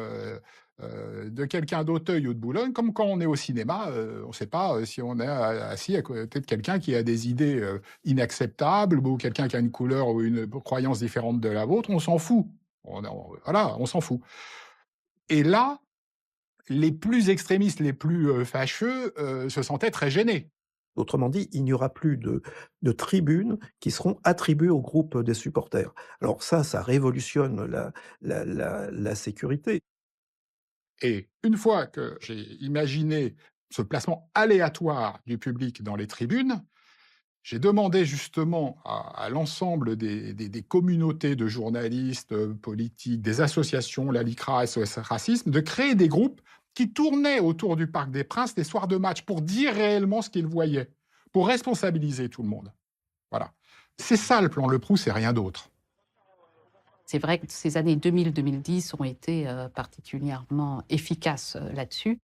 de quelqu'un d'Auteuil ou de Boulogne, comme quand on est au cinéma, on ne sait pas si on est assis à côté de quelqu'un qui a des idées inacceptables ou quelqu'un qui a une couleur ou une croyance différente de la vôtre, on s'en fout. Voilà, on s'en fout. Et là, les plus extrémistes, les plus fâcheux se sentaient très gênés. Autrement dit, il n'y aura plus de tribunes qui seront attribuées au groupe des supporters. Alors ça révolutionne la sécurité. Et une fois que j'ai imaginé ce placement aléatoire du public dans les tribunes, j'ai demandé justement à l'ensemble des communautés de journalistes, politiques, des associations, la LICRA, SOS Racisme, de créer des groupes qui tournaient autour du Parc des Princes les soirs de match pour dire réellement ce qu'ils voyaient, pour responsabiliser tout le monde. Voilà. C'est ça le plan Le Proust, c'est rien d'autre. C'est vrai que ces années 2000-2010 ont été particulièrement efficaces là-dessus.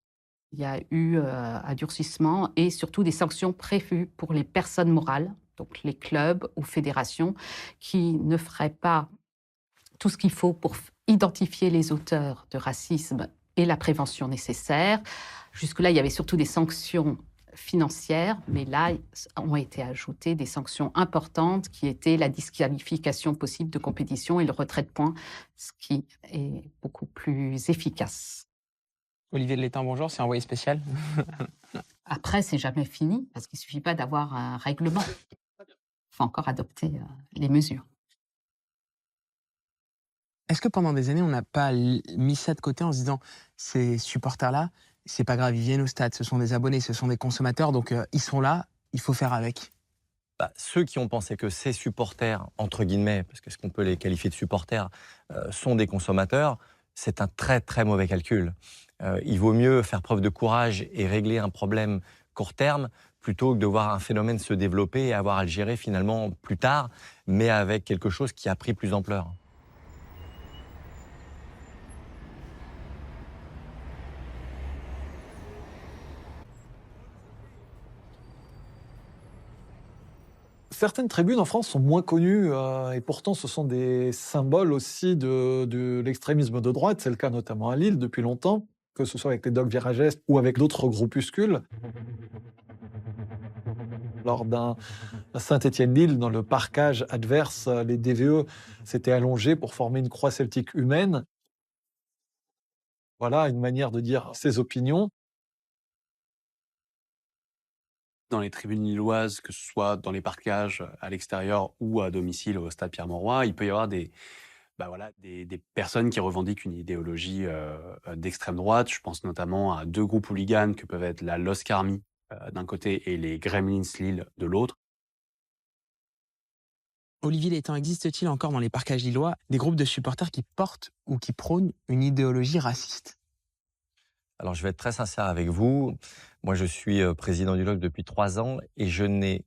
Il y a eu un durcissement et surtout des sanctions prévues pour les personnes morales, donc les clubs ou fédérations, qui ne feraient pas tout ce qu'il faut pour identifier les auteurs de racisme et la prévention nécessaire. Jusque-là, il y avait surtout des sanctions financières, mais là, ont été ajoutées des sanctions importantes qui étaient la disqualification possible de compétition et le retrait de points, ce qui est beaucoup plus efficace. Olivier de l'Étang, bonjour, c'est envoyé spécial. Après, c'est jamais fini, parce qu'il ne suffit pas d'avoir un règlement. Il faut encore adopter les mesures. Est-ce que pendant des années, on n'a pas mis ça de côté en se disant, ces supporters-là, c'est pas grave, ils viennent au stade, ce sont des abonnés, ce sont des consommateurs, donc ils sont là, il faut faire avec. Ceux qui ont pensé que ces supporters, entre guillemets, parce que ce qu'on peut les qualifier de supporters, sont des consommateurs, c'est un très très mauvais calcul. Il vaut mieux faire preuve de courage et régler un problème court terme plutôt que de voir un phénomène se développer et avoir à le gérer finalement plus tard, mais avec quelque chose qui a pris plus d'ampleur. Certaines tribunes en France sont moins connues et pourtant ce sont des symboles aussi de l'extrémisme de droite. C'est le cas notamment à Lille depuis longtemps, que ce soit avec les Dogs Virage Est ou avec d'autres groupuscules. Lors d'un Saint-Étienne-Lille, dans le parcage adverse, les DVE s'étaient allongés pour former une croix celtique humaine. Voilà une manière de dire ses opinions. Dans les tribunes lilloises, que ce soit dans les parcages à l'extérieur ou à domicile au stade Pierre-Mauroy, il peut y avoir des personnes qui revendiquent une idéologie d'extrême droite. Je pense notamment à deux groupes hooligans que peuvent être la Lost Army d'un côté et les Gremlins Lille de l'autre. Olivier Létang, existe-t-il encore dans les parcages lillois des groupes de supporters qui portent ou qui prônent une idéologie raciste ? Alors, je vais être très sincère avec vous. Moi, je suis président du LOC depuis 3 ans et je n'ai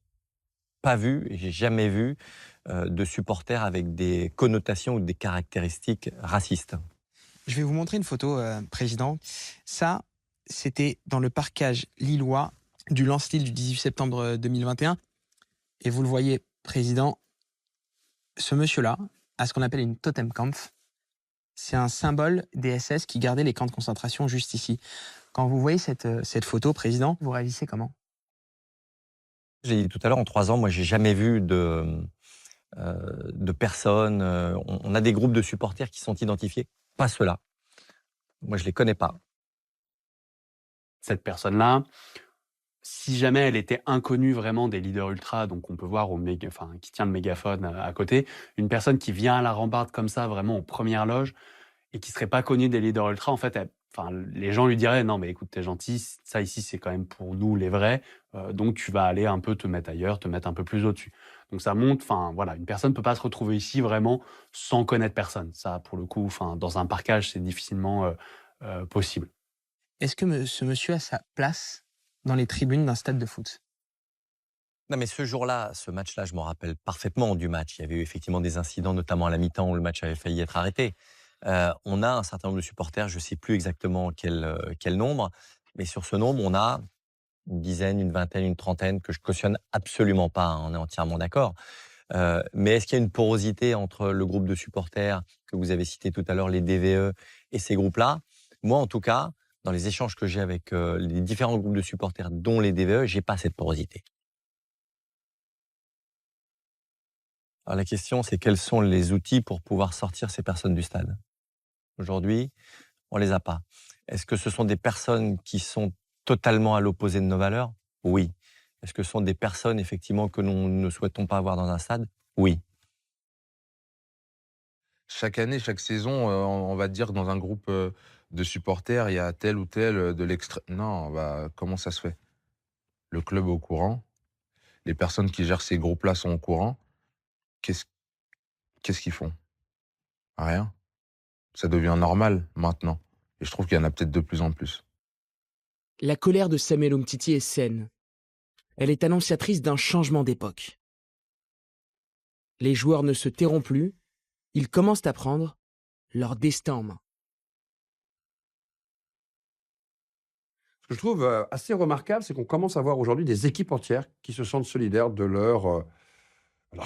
pas vu, et j'ai jamais vu, de supporters avec des connotations ou des caractéristiques racistes. Je vais vous montrer une photo, Président. Ça, c'était dans le parcage lillois du Lens-Lille du 18 septembre 2021. Et vous le voyez, Président, ce monsieur-là a ce qu'on appelle une Totemkampf. C'est un symbole des SS qui gardaient les camps de concentration juste ici. Quand vous voyez cette photo, Président, vous réagissez comment ? J'ai dit tout à l'heure, en 3 ans, moi, j'ai jamais vu de personnes. On a des groupes de supporters qui sont identifiés, pas ceux-là. Moi, je les connais pas. Cette personne-là, si jamais elle était inconnue vraiment des leaders ultra, donc on peut voir qui tient le mégaphone à côté, une personne qui vient à la rambarde comme ça, vraiment en première loge, et qui serait pas connue des leaders ultra, en fait, les gens lui diraient non mais écoute, t'es gentil, ça ici c'est quand même pour nous les vrais, donc tu vas aller un peu te mettre ailleurs, te mettre un peu plus au-dessus. Donc ça monte, une personne peut pas se retrouver ici vraiment sans connaître personne. Ça, pour le coup, dans un parcage, c'est difficilement possible. Est-ce que ce monsieur a sa place dans les tribunes d'un stade de foot ? Non, mais ce jour-là, ce match-là, je m'en rappelle parfaitement du match. Il y avait eu effectivement des incidents, notamment à la mi-temps où le match avait failli être arrêté. On a un certain nombre de supporters, je ne sais plus exactement quel nombre, mais sur ce nombre, on a une dizaine, une vingtaine, une trentaine, que je cautionne absolument pas, hein, on est entièrement d'accord. Mais est-ce qu'il y a une porosité entre le groupe de supporters que vous avez cité tout à l'heure, les DVE, et ces groupes-là ? Moi, en tout cas, dans les échanges que j'ai avec les différents groupes de supporters, dont les DVE, j'ai pas cette porosité. Alors la question, c'est quels sont les outils pour pouvoir sortir ces personnes du stade ? Aujourd'hui, on les a pas. Est-ce que ce sont des personnes qui sont totalement à l'opposé de nos valeurs ? Oui. Est-ce que ce sont des personnes, effectivement, que nous ne souhaitons pas avoir dans un stade? Oui. Chaque année, chaque saison, on va dire dans un groupe de supporters, il y a tel ou tel de l'extrême. Non, bah, comment ça se fait? Le club est au courant, les personnes qui gèrent ces groupes-là sont au courant. Qu'est-ce qu'ils font? Rien. Ça devient normal maintenant. Et je trouve qu'il y en a peut-être de plus en plus. La colère de Samuel Umtiti est saine. Elle est annonciatrice d'un changement d'époque. Les joueurs ne se tairont plus, ils commencent à prendre leur destin en main. Ce que je trouve assez remarquable, c'est qu'on commence à voir aujourd'hui des équipes entières qui se sentent solidaires de leurs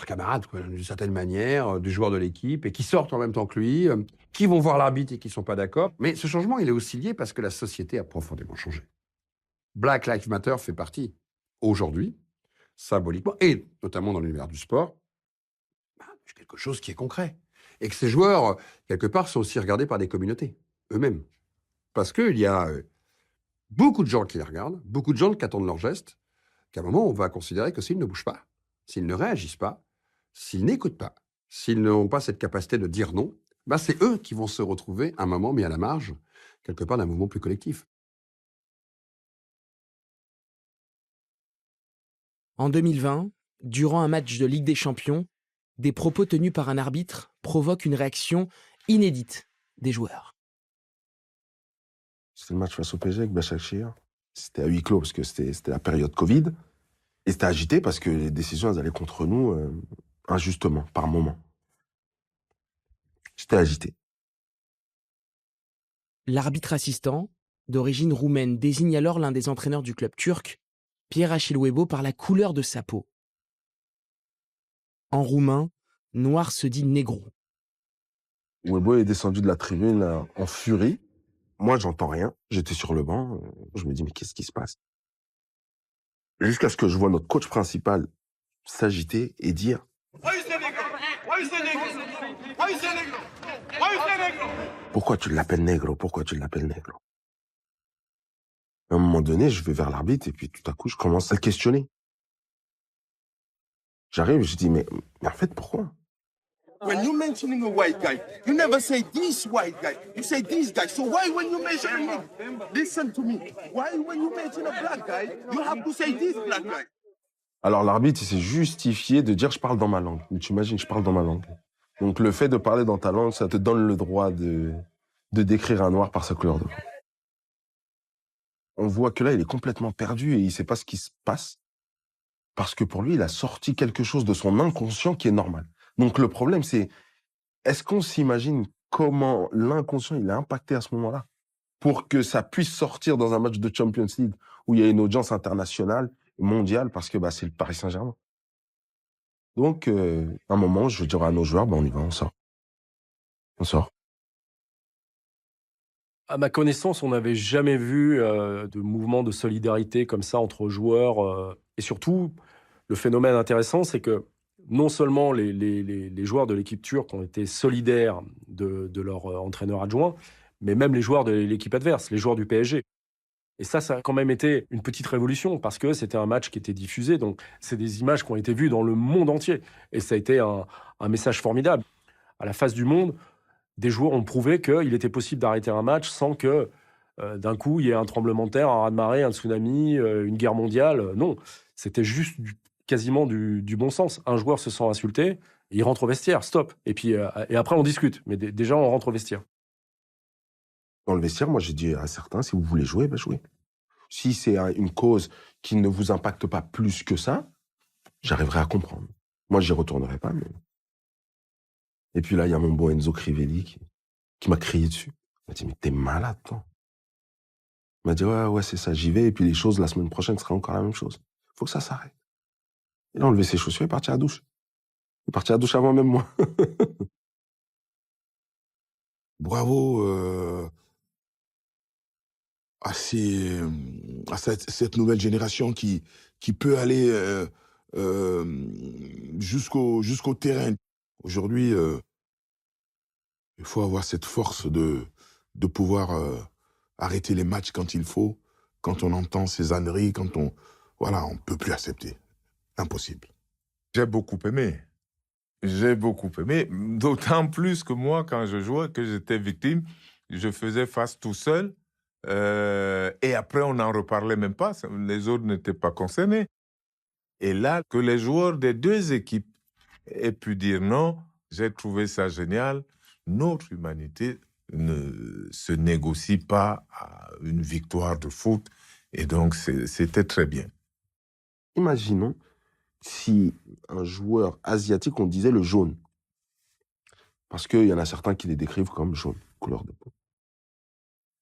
camarades, quoi, d'une certaine manière, du joueur de l'équipe, et qui sortent en même temps que lui, qui vont voir l'arbitre et qui ne sont pas d'accord. Mais ce changement, il est aussi lié parce que la société a profondément changé. Black Lives Matter fait partie, aujourd'hui, symboliquement, et notamment dans l'univers du sport, de quelque chose qui est concret. Et que ces joueurs, quelque part, sont aussi regardés par des communautés, eux-mêmes. Parce qu'il y a beaucoup de gens qui les regardent, beaucoup de gens qui attendent leur geste, qu'à un moment, on va considérer que s'ils ne bougent pas, s'ils ne réagissent pas, s'ils n'écoutent pas, s'ils n'ont pas cette capacité de dire non, bah c'est eux qui vont se retrouver à un moment mis à la marge, quelque part, d'un mouvement plus collectif. En 2020, durant un match de Ligue des Champions, des propos tenus par un arbitre provoquent une réaction inédite des joueurs. C'était le match face au PSG avec Başakşehir. C'était à huis clos parce que c'était la période Covid. Et c'était agité parce que les décisions elles allaient contre nous injustement, par moment. J'étais agité. L'arbitre assistant, d'origine roumaine, désigne alors l'un des entraîneurs du club turc, Pierre Achilwebo, par la couleur de sa peau. En roumain, noir se dit négro. Webo est descendu de la tribune en furie. Moi, j'entends rien. J'étais sur le banc. Je me dis, mais qu'est-ce qui se passe? Jusqu'à ce que je vois notre coach principal s'agiter et dire « Pourquoi tu l'appelles négro? Pourquoi tu l'appelles négro ?» À un moment donné, je vais vers l'arbitre et puis tout à coup, je commence à le questionner. J'arrive et je dis, mais en fait, pourquoi? When you're mentioning a white guy, you never say this white guy. You say this guy. So why when you mention me, listen to me. Why when you mention a black guy, you have to say this black guy? Alors l'arbitre, il s'est justifié de dire je parle dans ma langue. Mais tu imagines, je parle dans ma langue. Donc le fait de parler dans ta langue, ça te donne le droit de décrire un noir par sa couleur de peau. On voit que là, il est complètement perdu et il ne sait pas ce qui se passe. Parce que pour lui, il a sorti quelque chose de son inconscient qui est normal. Donc le problème, c'est, est-ce qu'on s'imagine comment l'inconscient il est impacté à ce moment-là pour que ça puisse sortir dans un match de Champions League où il y a une audience internationale, mondiale, parce que c'est le Paris Saint-Germain. Donc, à un moment, je veux dire à nos joueurs, on y va, on sort. On sort. À ma connaissance, on n'avait jamais vu de mouvement de solidarité comme ça entre joueurs. Et surtout, le phénomène intéressant, c'est que non seulement les joueurs de l'équipe turque ont été solidaires de leur entraîneur adjoint, mais même les joueurs de l'équipe adverse, les joueurs du PSG. Et ça a quand même été une petite révolution parce que c'était un match qui était diffusé. Donc, c'est des images qui ont été vues dans le monde entier. Et ça a été un message formidable. À la face du monde, des joueurs ont prouvé qu'il était possible d'arrêter un match sans que, d'un coup, il y ait un tremblement de terre, un raz-de-marée, un tsunami, une guerre mondiale. Non, c'était juste quasiment du bon sens. Un joueur se sent insulté, il rentre au vestiaire, stop. Et puis et après, on discute. Mais déjà, on rentre au vestiaire. Dans le vestiaire, moi, j'ai dit à certains, si vous voulez jouer, jouez. Si c'est une cause qui ne vous impacte pas plus que ça, j'arriverai à comprendre. Moi, j'y retournerai pas, mais... Et puis là, il y a mon beau Enzo Crivelli qui m'a crié dessus. Il m'a dit, mais t'es malade, toi. Il m'a dit, ouais, c'est ça, j'y vais, et puis les choses, la semaine prochaine, sera encore la même chose. Faut que ça s'arrête. Il a enlevé ses chaussures et est parti à la douche. Il est parti à la douche avant même moi. Bravo à cette nouvelle génération qui peut aller jusqu'au terrain. Aujourd'hui, il faut avoir cette force de pouvoir arrêter les matchs quand il faut, quand on entend ces âneries, quand Voilà, on ne peut plus accepter. Impossible. J'ai beaucoup aimé. J'ai beaucoup aimé. D'autant plus que moi, quand je jouais, que j'étais victime, je faisais face tout seul. Et après, on n'en reparlait même pas. Les autres n'étaient pas concernés. Et là, que les joueurs des deux équipes aient pu dire non, j'ai trouvé ça génial. Notre humanité ne se négocie pas à une victoire de foot. Et donc, c'était très bien. Imaginons si un joueur asiatique, on disait le jaune. Parce qu'il y en a certains qui les décrivent comme jaune, couleur de peau.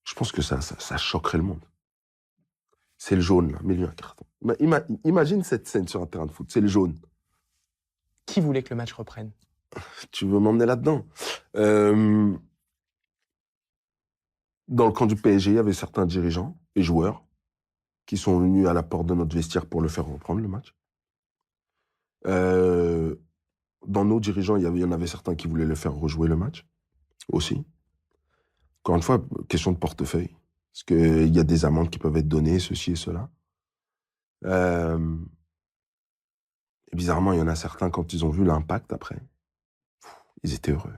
Je pense que ça choquerait le monde. C'est le jaune, là, mets-lui un carton. Imagine cette scène sur un terrain de foot, c'est le jaune. Qui voulait que le match reprenne? Tu veux m'emmener là-dedans? Dans le camp du PSG, il y avait certains dirigeants et joueurs qui sont venus à la porte de notre vestiaire pour le faire reprendre, le match. Dans nos dirigeants, il y en avait certains qui voulaient le faire rejouer le match aussi. Encore une fois, question de portefeuille. Parce qu'il y a des amendes qui peuvent être données, ceci et cela. Et bizarrement, il y en a certains, quand ils ont vu l'impact après, ils étaient heureux.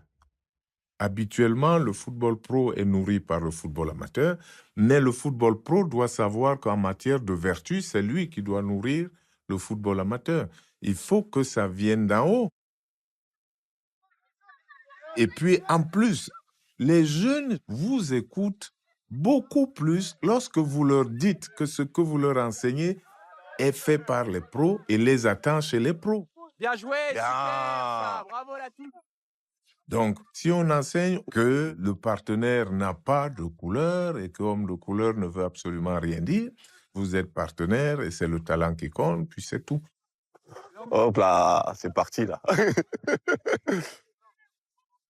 Habituellement, le football pro est nourri par le football amateur, mais le football pro doit savoir qu'en matière de vertu, c'est lui qui doit nourrir le football amateur. Il faut que ça vienne d'en haut. Et puis, en plus, les jeunes vous écoutent beaucoup plus lorsque vous leur dites que ce que vous leur enseignez est fait par les pros et les attend chez les pros. Bien joué, super, ça, bravo la team. Donc, si on enseigne que le partenaire n'a pas de couleur et qu'homme de couleur ne veut absolument rien dire, vous êtes partenaire et c'est le talent qui compte, puis c'est tout. Hop là, c'est parti là.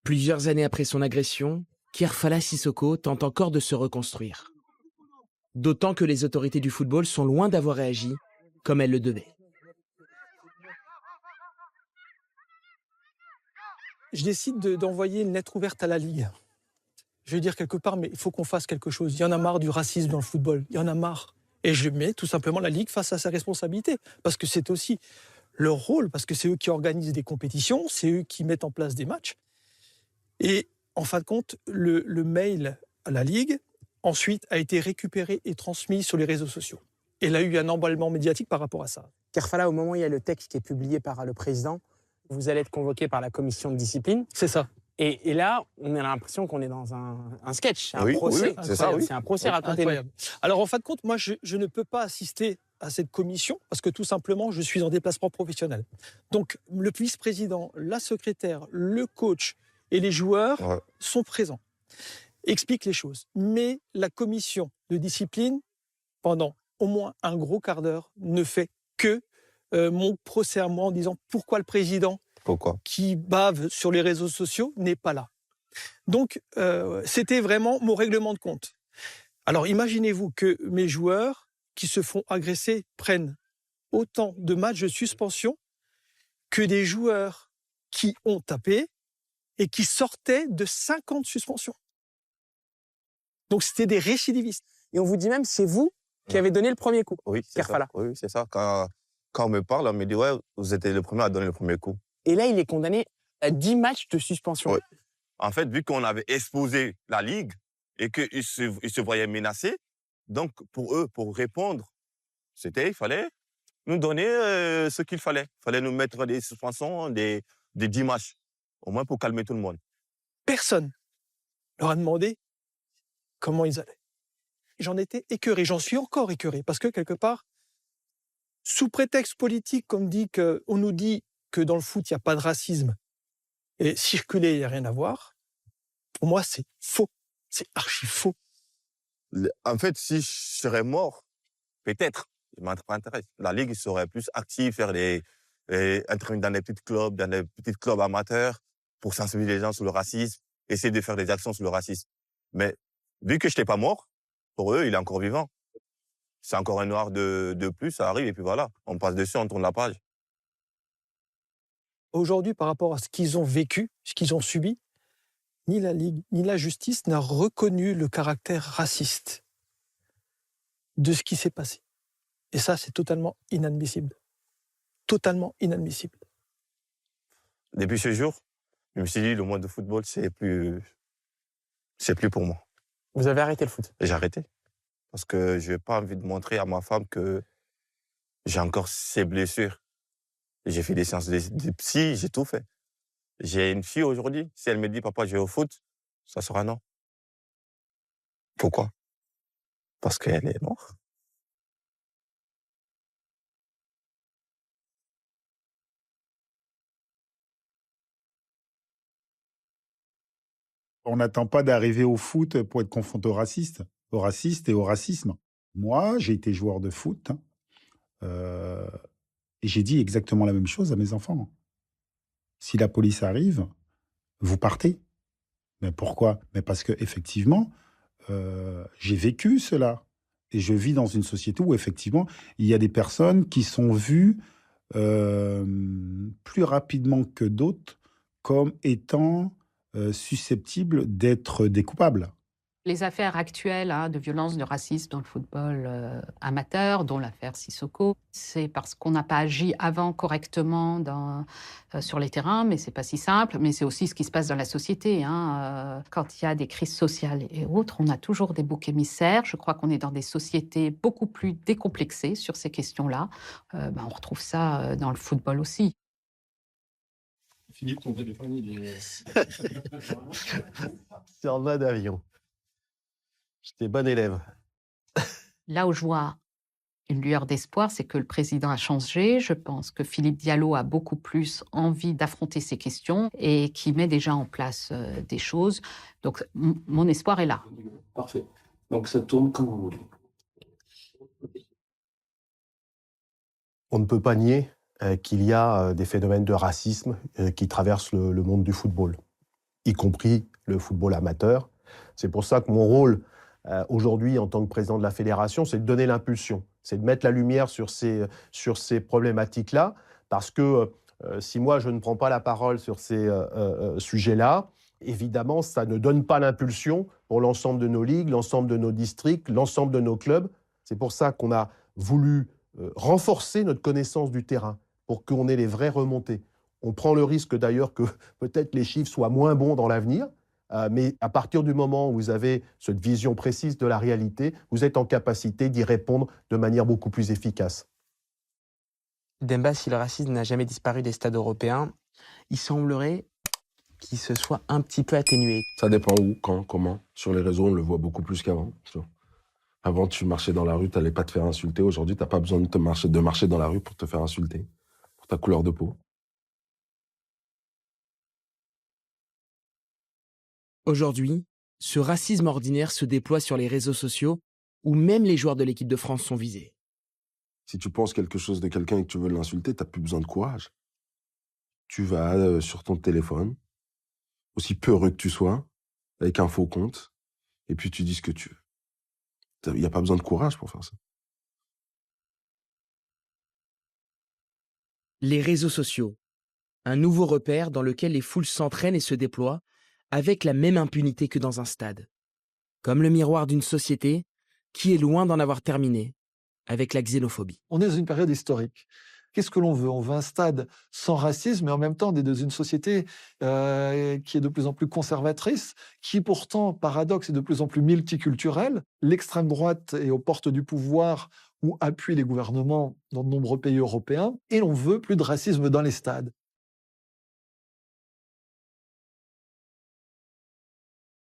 Plusieurs années après son agression, Kearfala Sissoko tente encore de se reconstruire. D'autant que les autorités du football sont loin d'avoir réagi comme elles le devaient. Je décide d'envoyer une lettre ouverte à la Ligue. Je vais dire quelque part, mais il faut qu'on fasse quelque chose. Il y en a marre du racisme dans le football. Il y en a marre. Et je mets tout simplement la Ligue face à sa responsabilité. Parce que c'est aussi leur rôle, parce que c'est eux qui organisent des compétitions, c'est eux qui mettent en place des matchs. Et en fin de compte, le mail à la Ligue, ensuite, a été récupéré et transmis sur les réseaux sociaux. Et il a eu un emballement médiatique par rapport à ça. Kearfala, au moment où il y a le texte qui est publié par le président, vous allez être convoqué par la commission de discipline. C'est ça. Et là, on a l'impression qu'on est dans un sketch, un Oui, procès. oui, c'est ça, oui. C'est un procès raconté. Incroyable. Alors en fin de compte, moi, je ne peux pas assister à cette commission parce que tout simplement, je suis en déplacement professionnel. Donc le vice-président, la secrétaire, le coach et les joueurs sont présents, expliquent les choses. Mais la commission de discipline, pendant au moins un gros quart d'heure, ne fait que mon procès à moi en disant pourquoi le président qui bave sur les réseaux sociaux n'est pas là. Donc, c'était vraiment mon règlement de compte. Alors, imaginez-vous que mes joueurs qui se font agresser prennent autant de matchs de suspension que des joueurs qui ont tapé et qui sortaient de 50 suspensions. Donc, c'était des récidivistes. Et on vous dit même, c'est vous qui avez donné le premier coup. Oui, c'est ça. Oui, c'est ça. Quand on me parle, on me dit, ouais, vous étiez le premier à donner le premier coup. Et là, il est condamné à 10 matchs de suspension. Oui. En fait, vu qu'on avait exposé la Ligue et qu'ils se voyaient menacés, donc pour eux, pour répondre, il fallait nous donner ce qu'il fallait. Il fallait nous mettre des suspensions, des 10 matchs, au moins pour calmer tout le monde. Personne leur a demandé comment ils allaient. J'en étais écœuré, j'en suis encore écœuré, parce que quelque part, sous prétexte politique, on nous dit que dans le foot, il n'y a pas de racisme, et circuler, il n'y a rien à voir, pour moi, c'est faux. C'est archi faux. En fait, si je serais mort, peut-être, je ne m'intéresse. La Ligue serait plus active, intervenir dans des petits clubs amateurs pour sensibiliser les gens sur le racisme, essayer de faire des actions sur le racisme. Mais vu que je n'étais pas mort, pour eux, il est encore vivant. C'est encore un noir de plus, ça arrive, et puis voilà, on passe dessus, on tourne la page. Aujourd'hui, par rapport à ce qu'ils ont vécu, ce qu'ils ont subi, ni la Ligue, ni la justice n'a reconnu le caractère raciste de ce qui s'est passé. Et ça, c'est totalement inadmissible. Totalement inadmissible. Depuis ce jour, je me suis dit, le monde de football, c'est plus pour moi. Vous avez arrêté le foot? J'ai arrêté. Parce que je n'ai pas envie de montrer à ma femme que j'ai encore ces blessures. J'ai fait des séances de psy, j'ai tout fait. J'ai une fille aujourd'hui, si elle me dit, papa, je vais au foot, ça sera non. Pourquoi? Parce qu'elle est morte. On n'attend pas d'arriver au foot pour être confronté aux racistes et au racisme. Moi, j'ai été joueur de foot et j'ai dit exactement la même chose à mes enfants. Si la police arrive, vous partez. Mais pourquoi? Mais parce que effectivement, j'ai vécu cela. Et je vis dans une société où, effectivement, il y a des personnes qui sont vues plus rapidement que d'autres comme étant susceptibles d'être des coupables. Les affaires actuelles de violence, de racisme dans le football amateur, dont l'affaire Sissoko, c'est parce qu'on n'a pas agi avant correctement sur les terrains, mais c'est pas si simple. Mais c'est aussi ce qui se passe dans la société. Quand il y a des crises sociales et autres, on a toujours des boucs émissaires. Je crois qu'on est dans des sociétés beaucoup plus décomplexées sur ces questions-là. On retrouve ça dans le football aussi. Philippe, ton téléphone, il est... C'est en mode avion. J'étais bon élève. Là où je vois une lueur d'espoir, c'est que le président a changé. Je pense que Philippe Diallo a beaucoup plus envie d'affronter ces questions et qui met déjà en place des choses. Donc, mon espoir est là. Parfait. Donc, ça tourne comme vous voulez. On ne peut pas nier qu'il y a des phénomènes de racisme qui traversent le monde du football, y compris le football amateur. C'est pour ça que mon rôle aujourd'hui, en tant que président de la fédération, c'est de donner l'impulsion, c'est de mettre la lumière sur ces problématiques-là, parce que si moi je ne prends pas la parole sur ces sujets-là, évidemment, ça ne donne pas l'impulsion pour l'ensemble de nos ligues, l'ensemble de nos districts, l'ensemble de nos clubs. C'est pour ça qu'on a voulu renforcer notre connaissance du terrain, pour qu'on ait les vraies remontées. On prend le risque d'ailleurs que peut-être les chiffres soient moins bons dans l'avenir, mais à partir du moment où vous avez cette vision précise de la réalité, vous êtes en capacité d'y répondre de manière beaucoup plus efficace. Demba, si le racisme n'a jamais disparu des stades européens, il semblerait qu'il se soit un petit peu atténué. Ça dépend où, quand, comment. Sur les réseaux, on le voit beaucoup plus qu'avant. Avant, tu marchais dans la rue, tu n'allais pas te faire insulter. Aujourd'hui, tu n'as pas besoin de marcher dans la rue pour te faire insulter, pour ta couleur de peau. Aujourd'hui, ce racisme ordinaire se déploie sur les réseaux sociaux où même les joueurs de l'équipe de France sont visés. Si tu penses quelque chose de quelqu'un et que tu veux l'insulter, tu n'as plus besoin de courage. Tu vas sur ton téléphone, aussi peureux que tu sois, avec un faux compte, et puis tu dis ce que tu veux. Il n'y a pas besoin de courage pour faire ça. Les réseaux sociaux, un nouveau repère dans lequel les foules s'entraînent et se déploient avec la même impunité que dans un stade. Comme le miroir d'une société qui est loin d'en avoir terminé avec la xénophobie. On est dans une période historique. Qu'est-ce que l'on veut? On veut un stade sans racisme, mais en même temps, on est dans une société qui est de plus en plus conservatrice, qui pourtant, paradoxe, est de plus en plus multiculturelle. L'extrême droite est aux portes du pouvoir ou appuie les gouvernements dans de nombreux pays européens, et l'on veut plus de racisme dans les stades.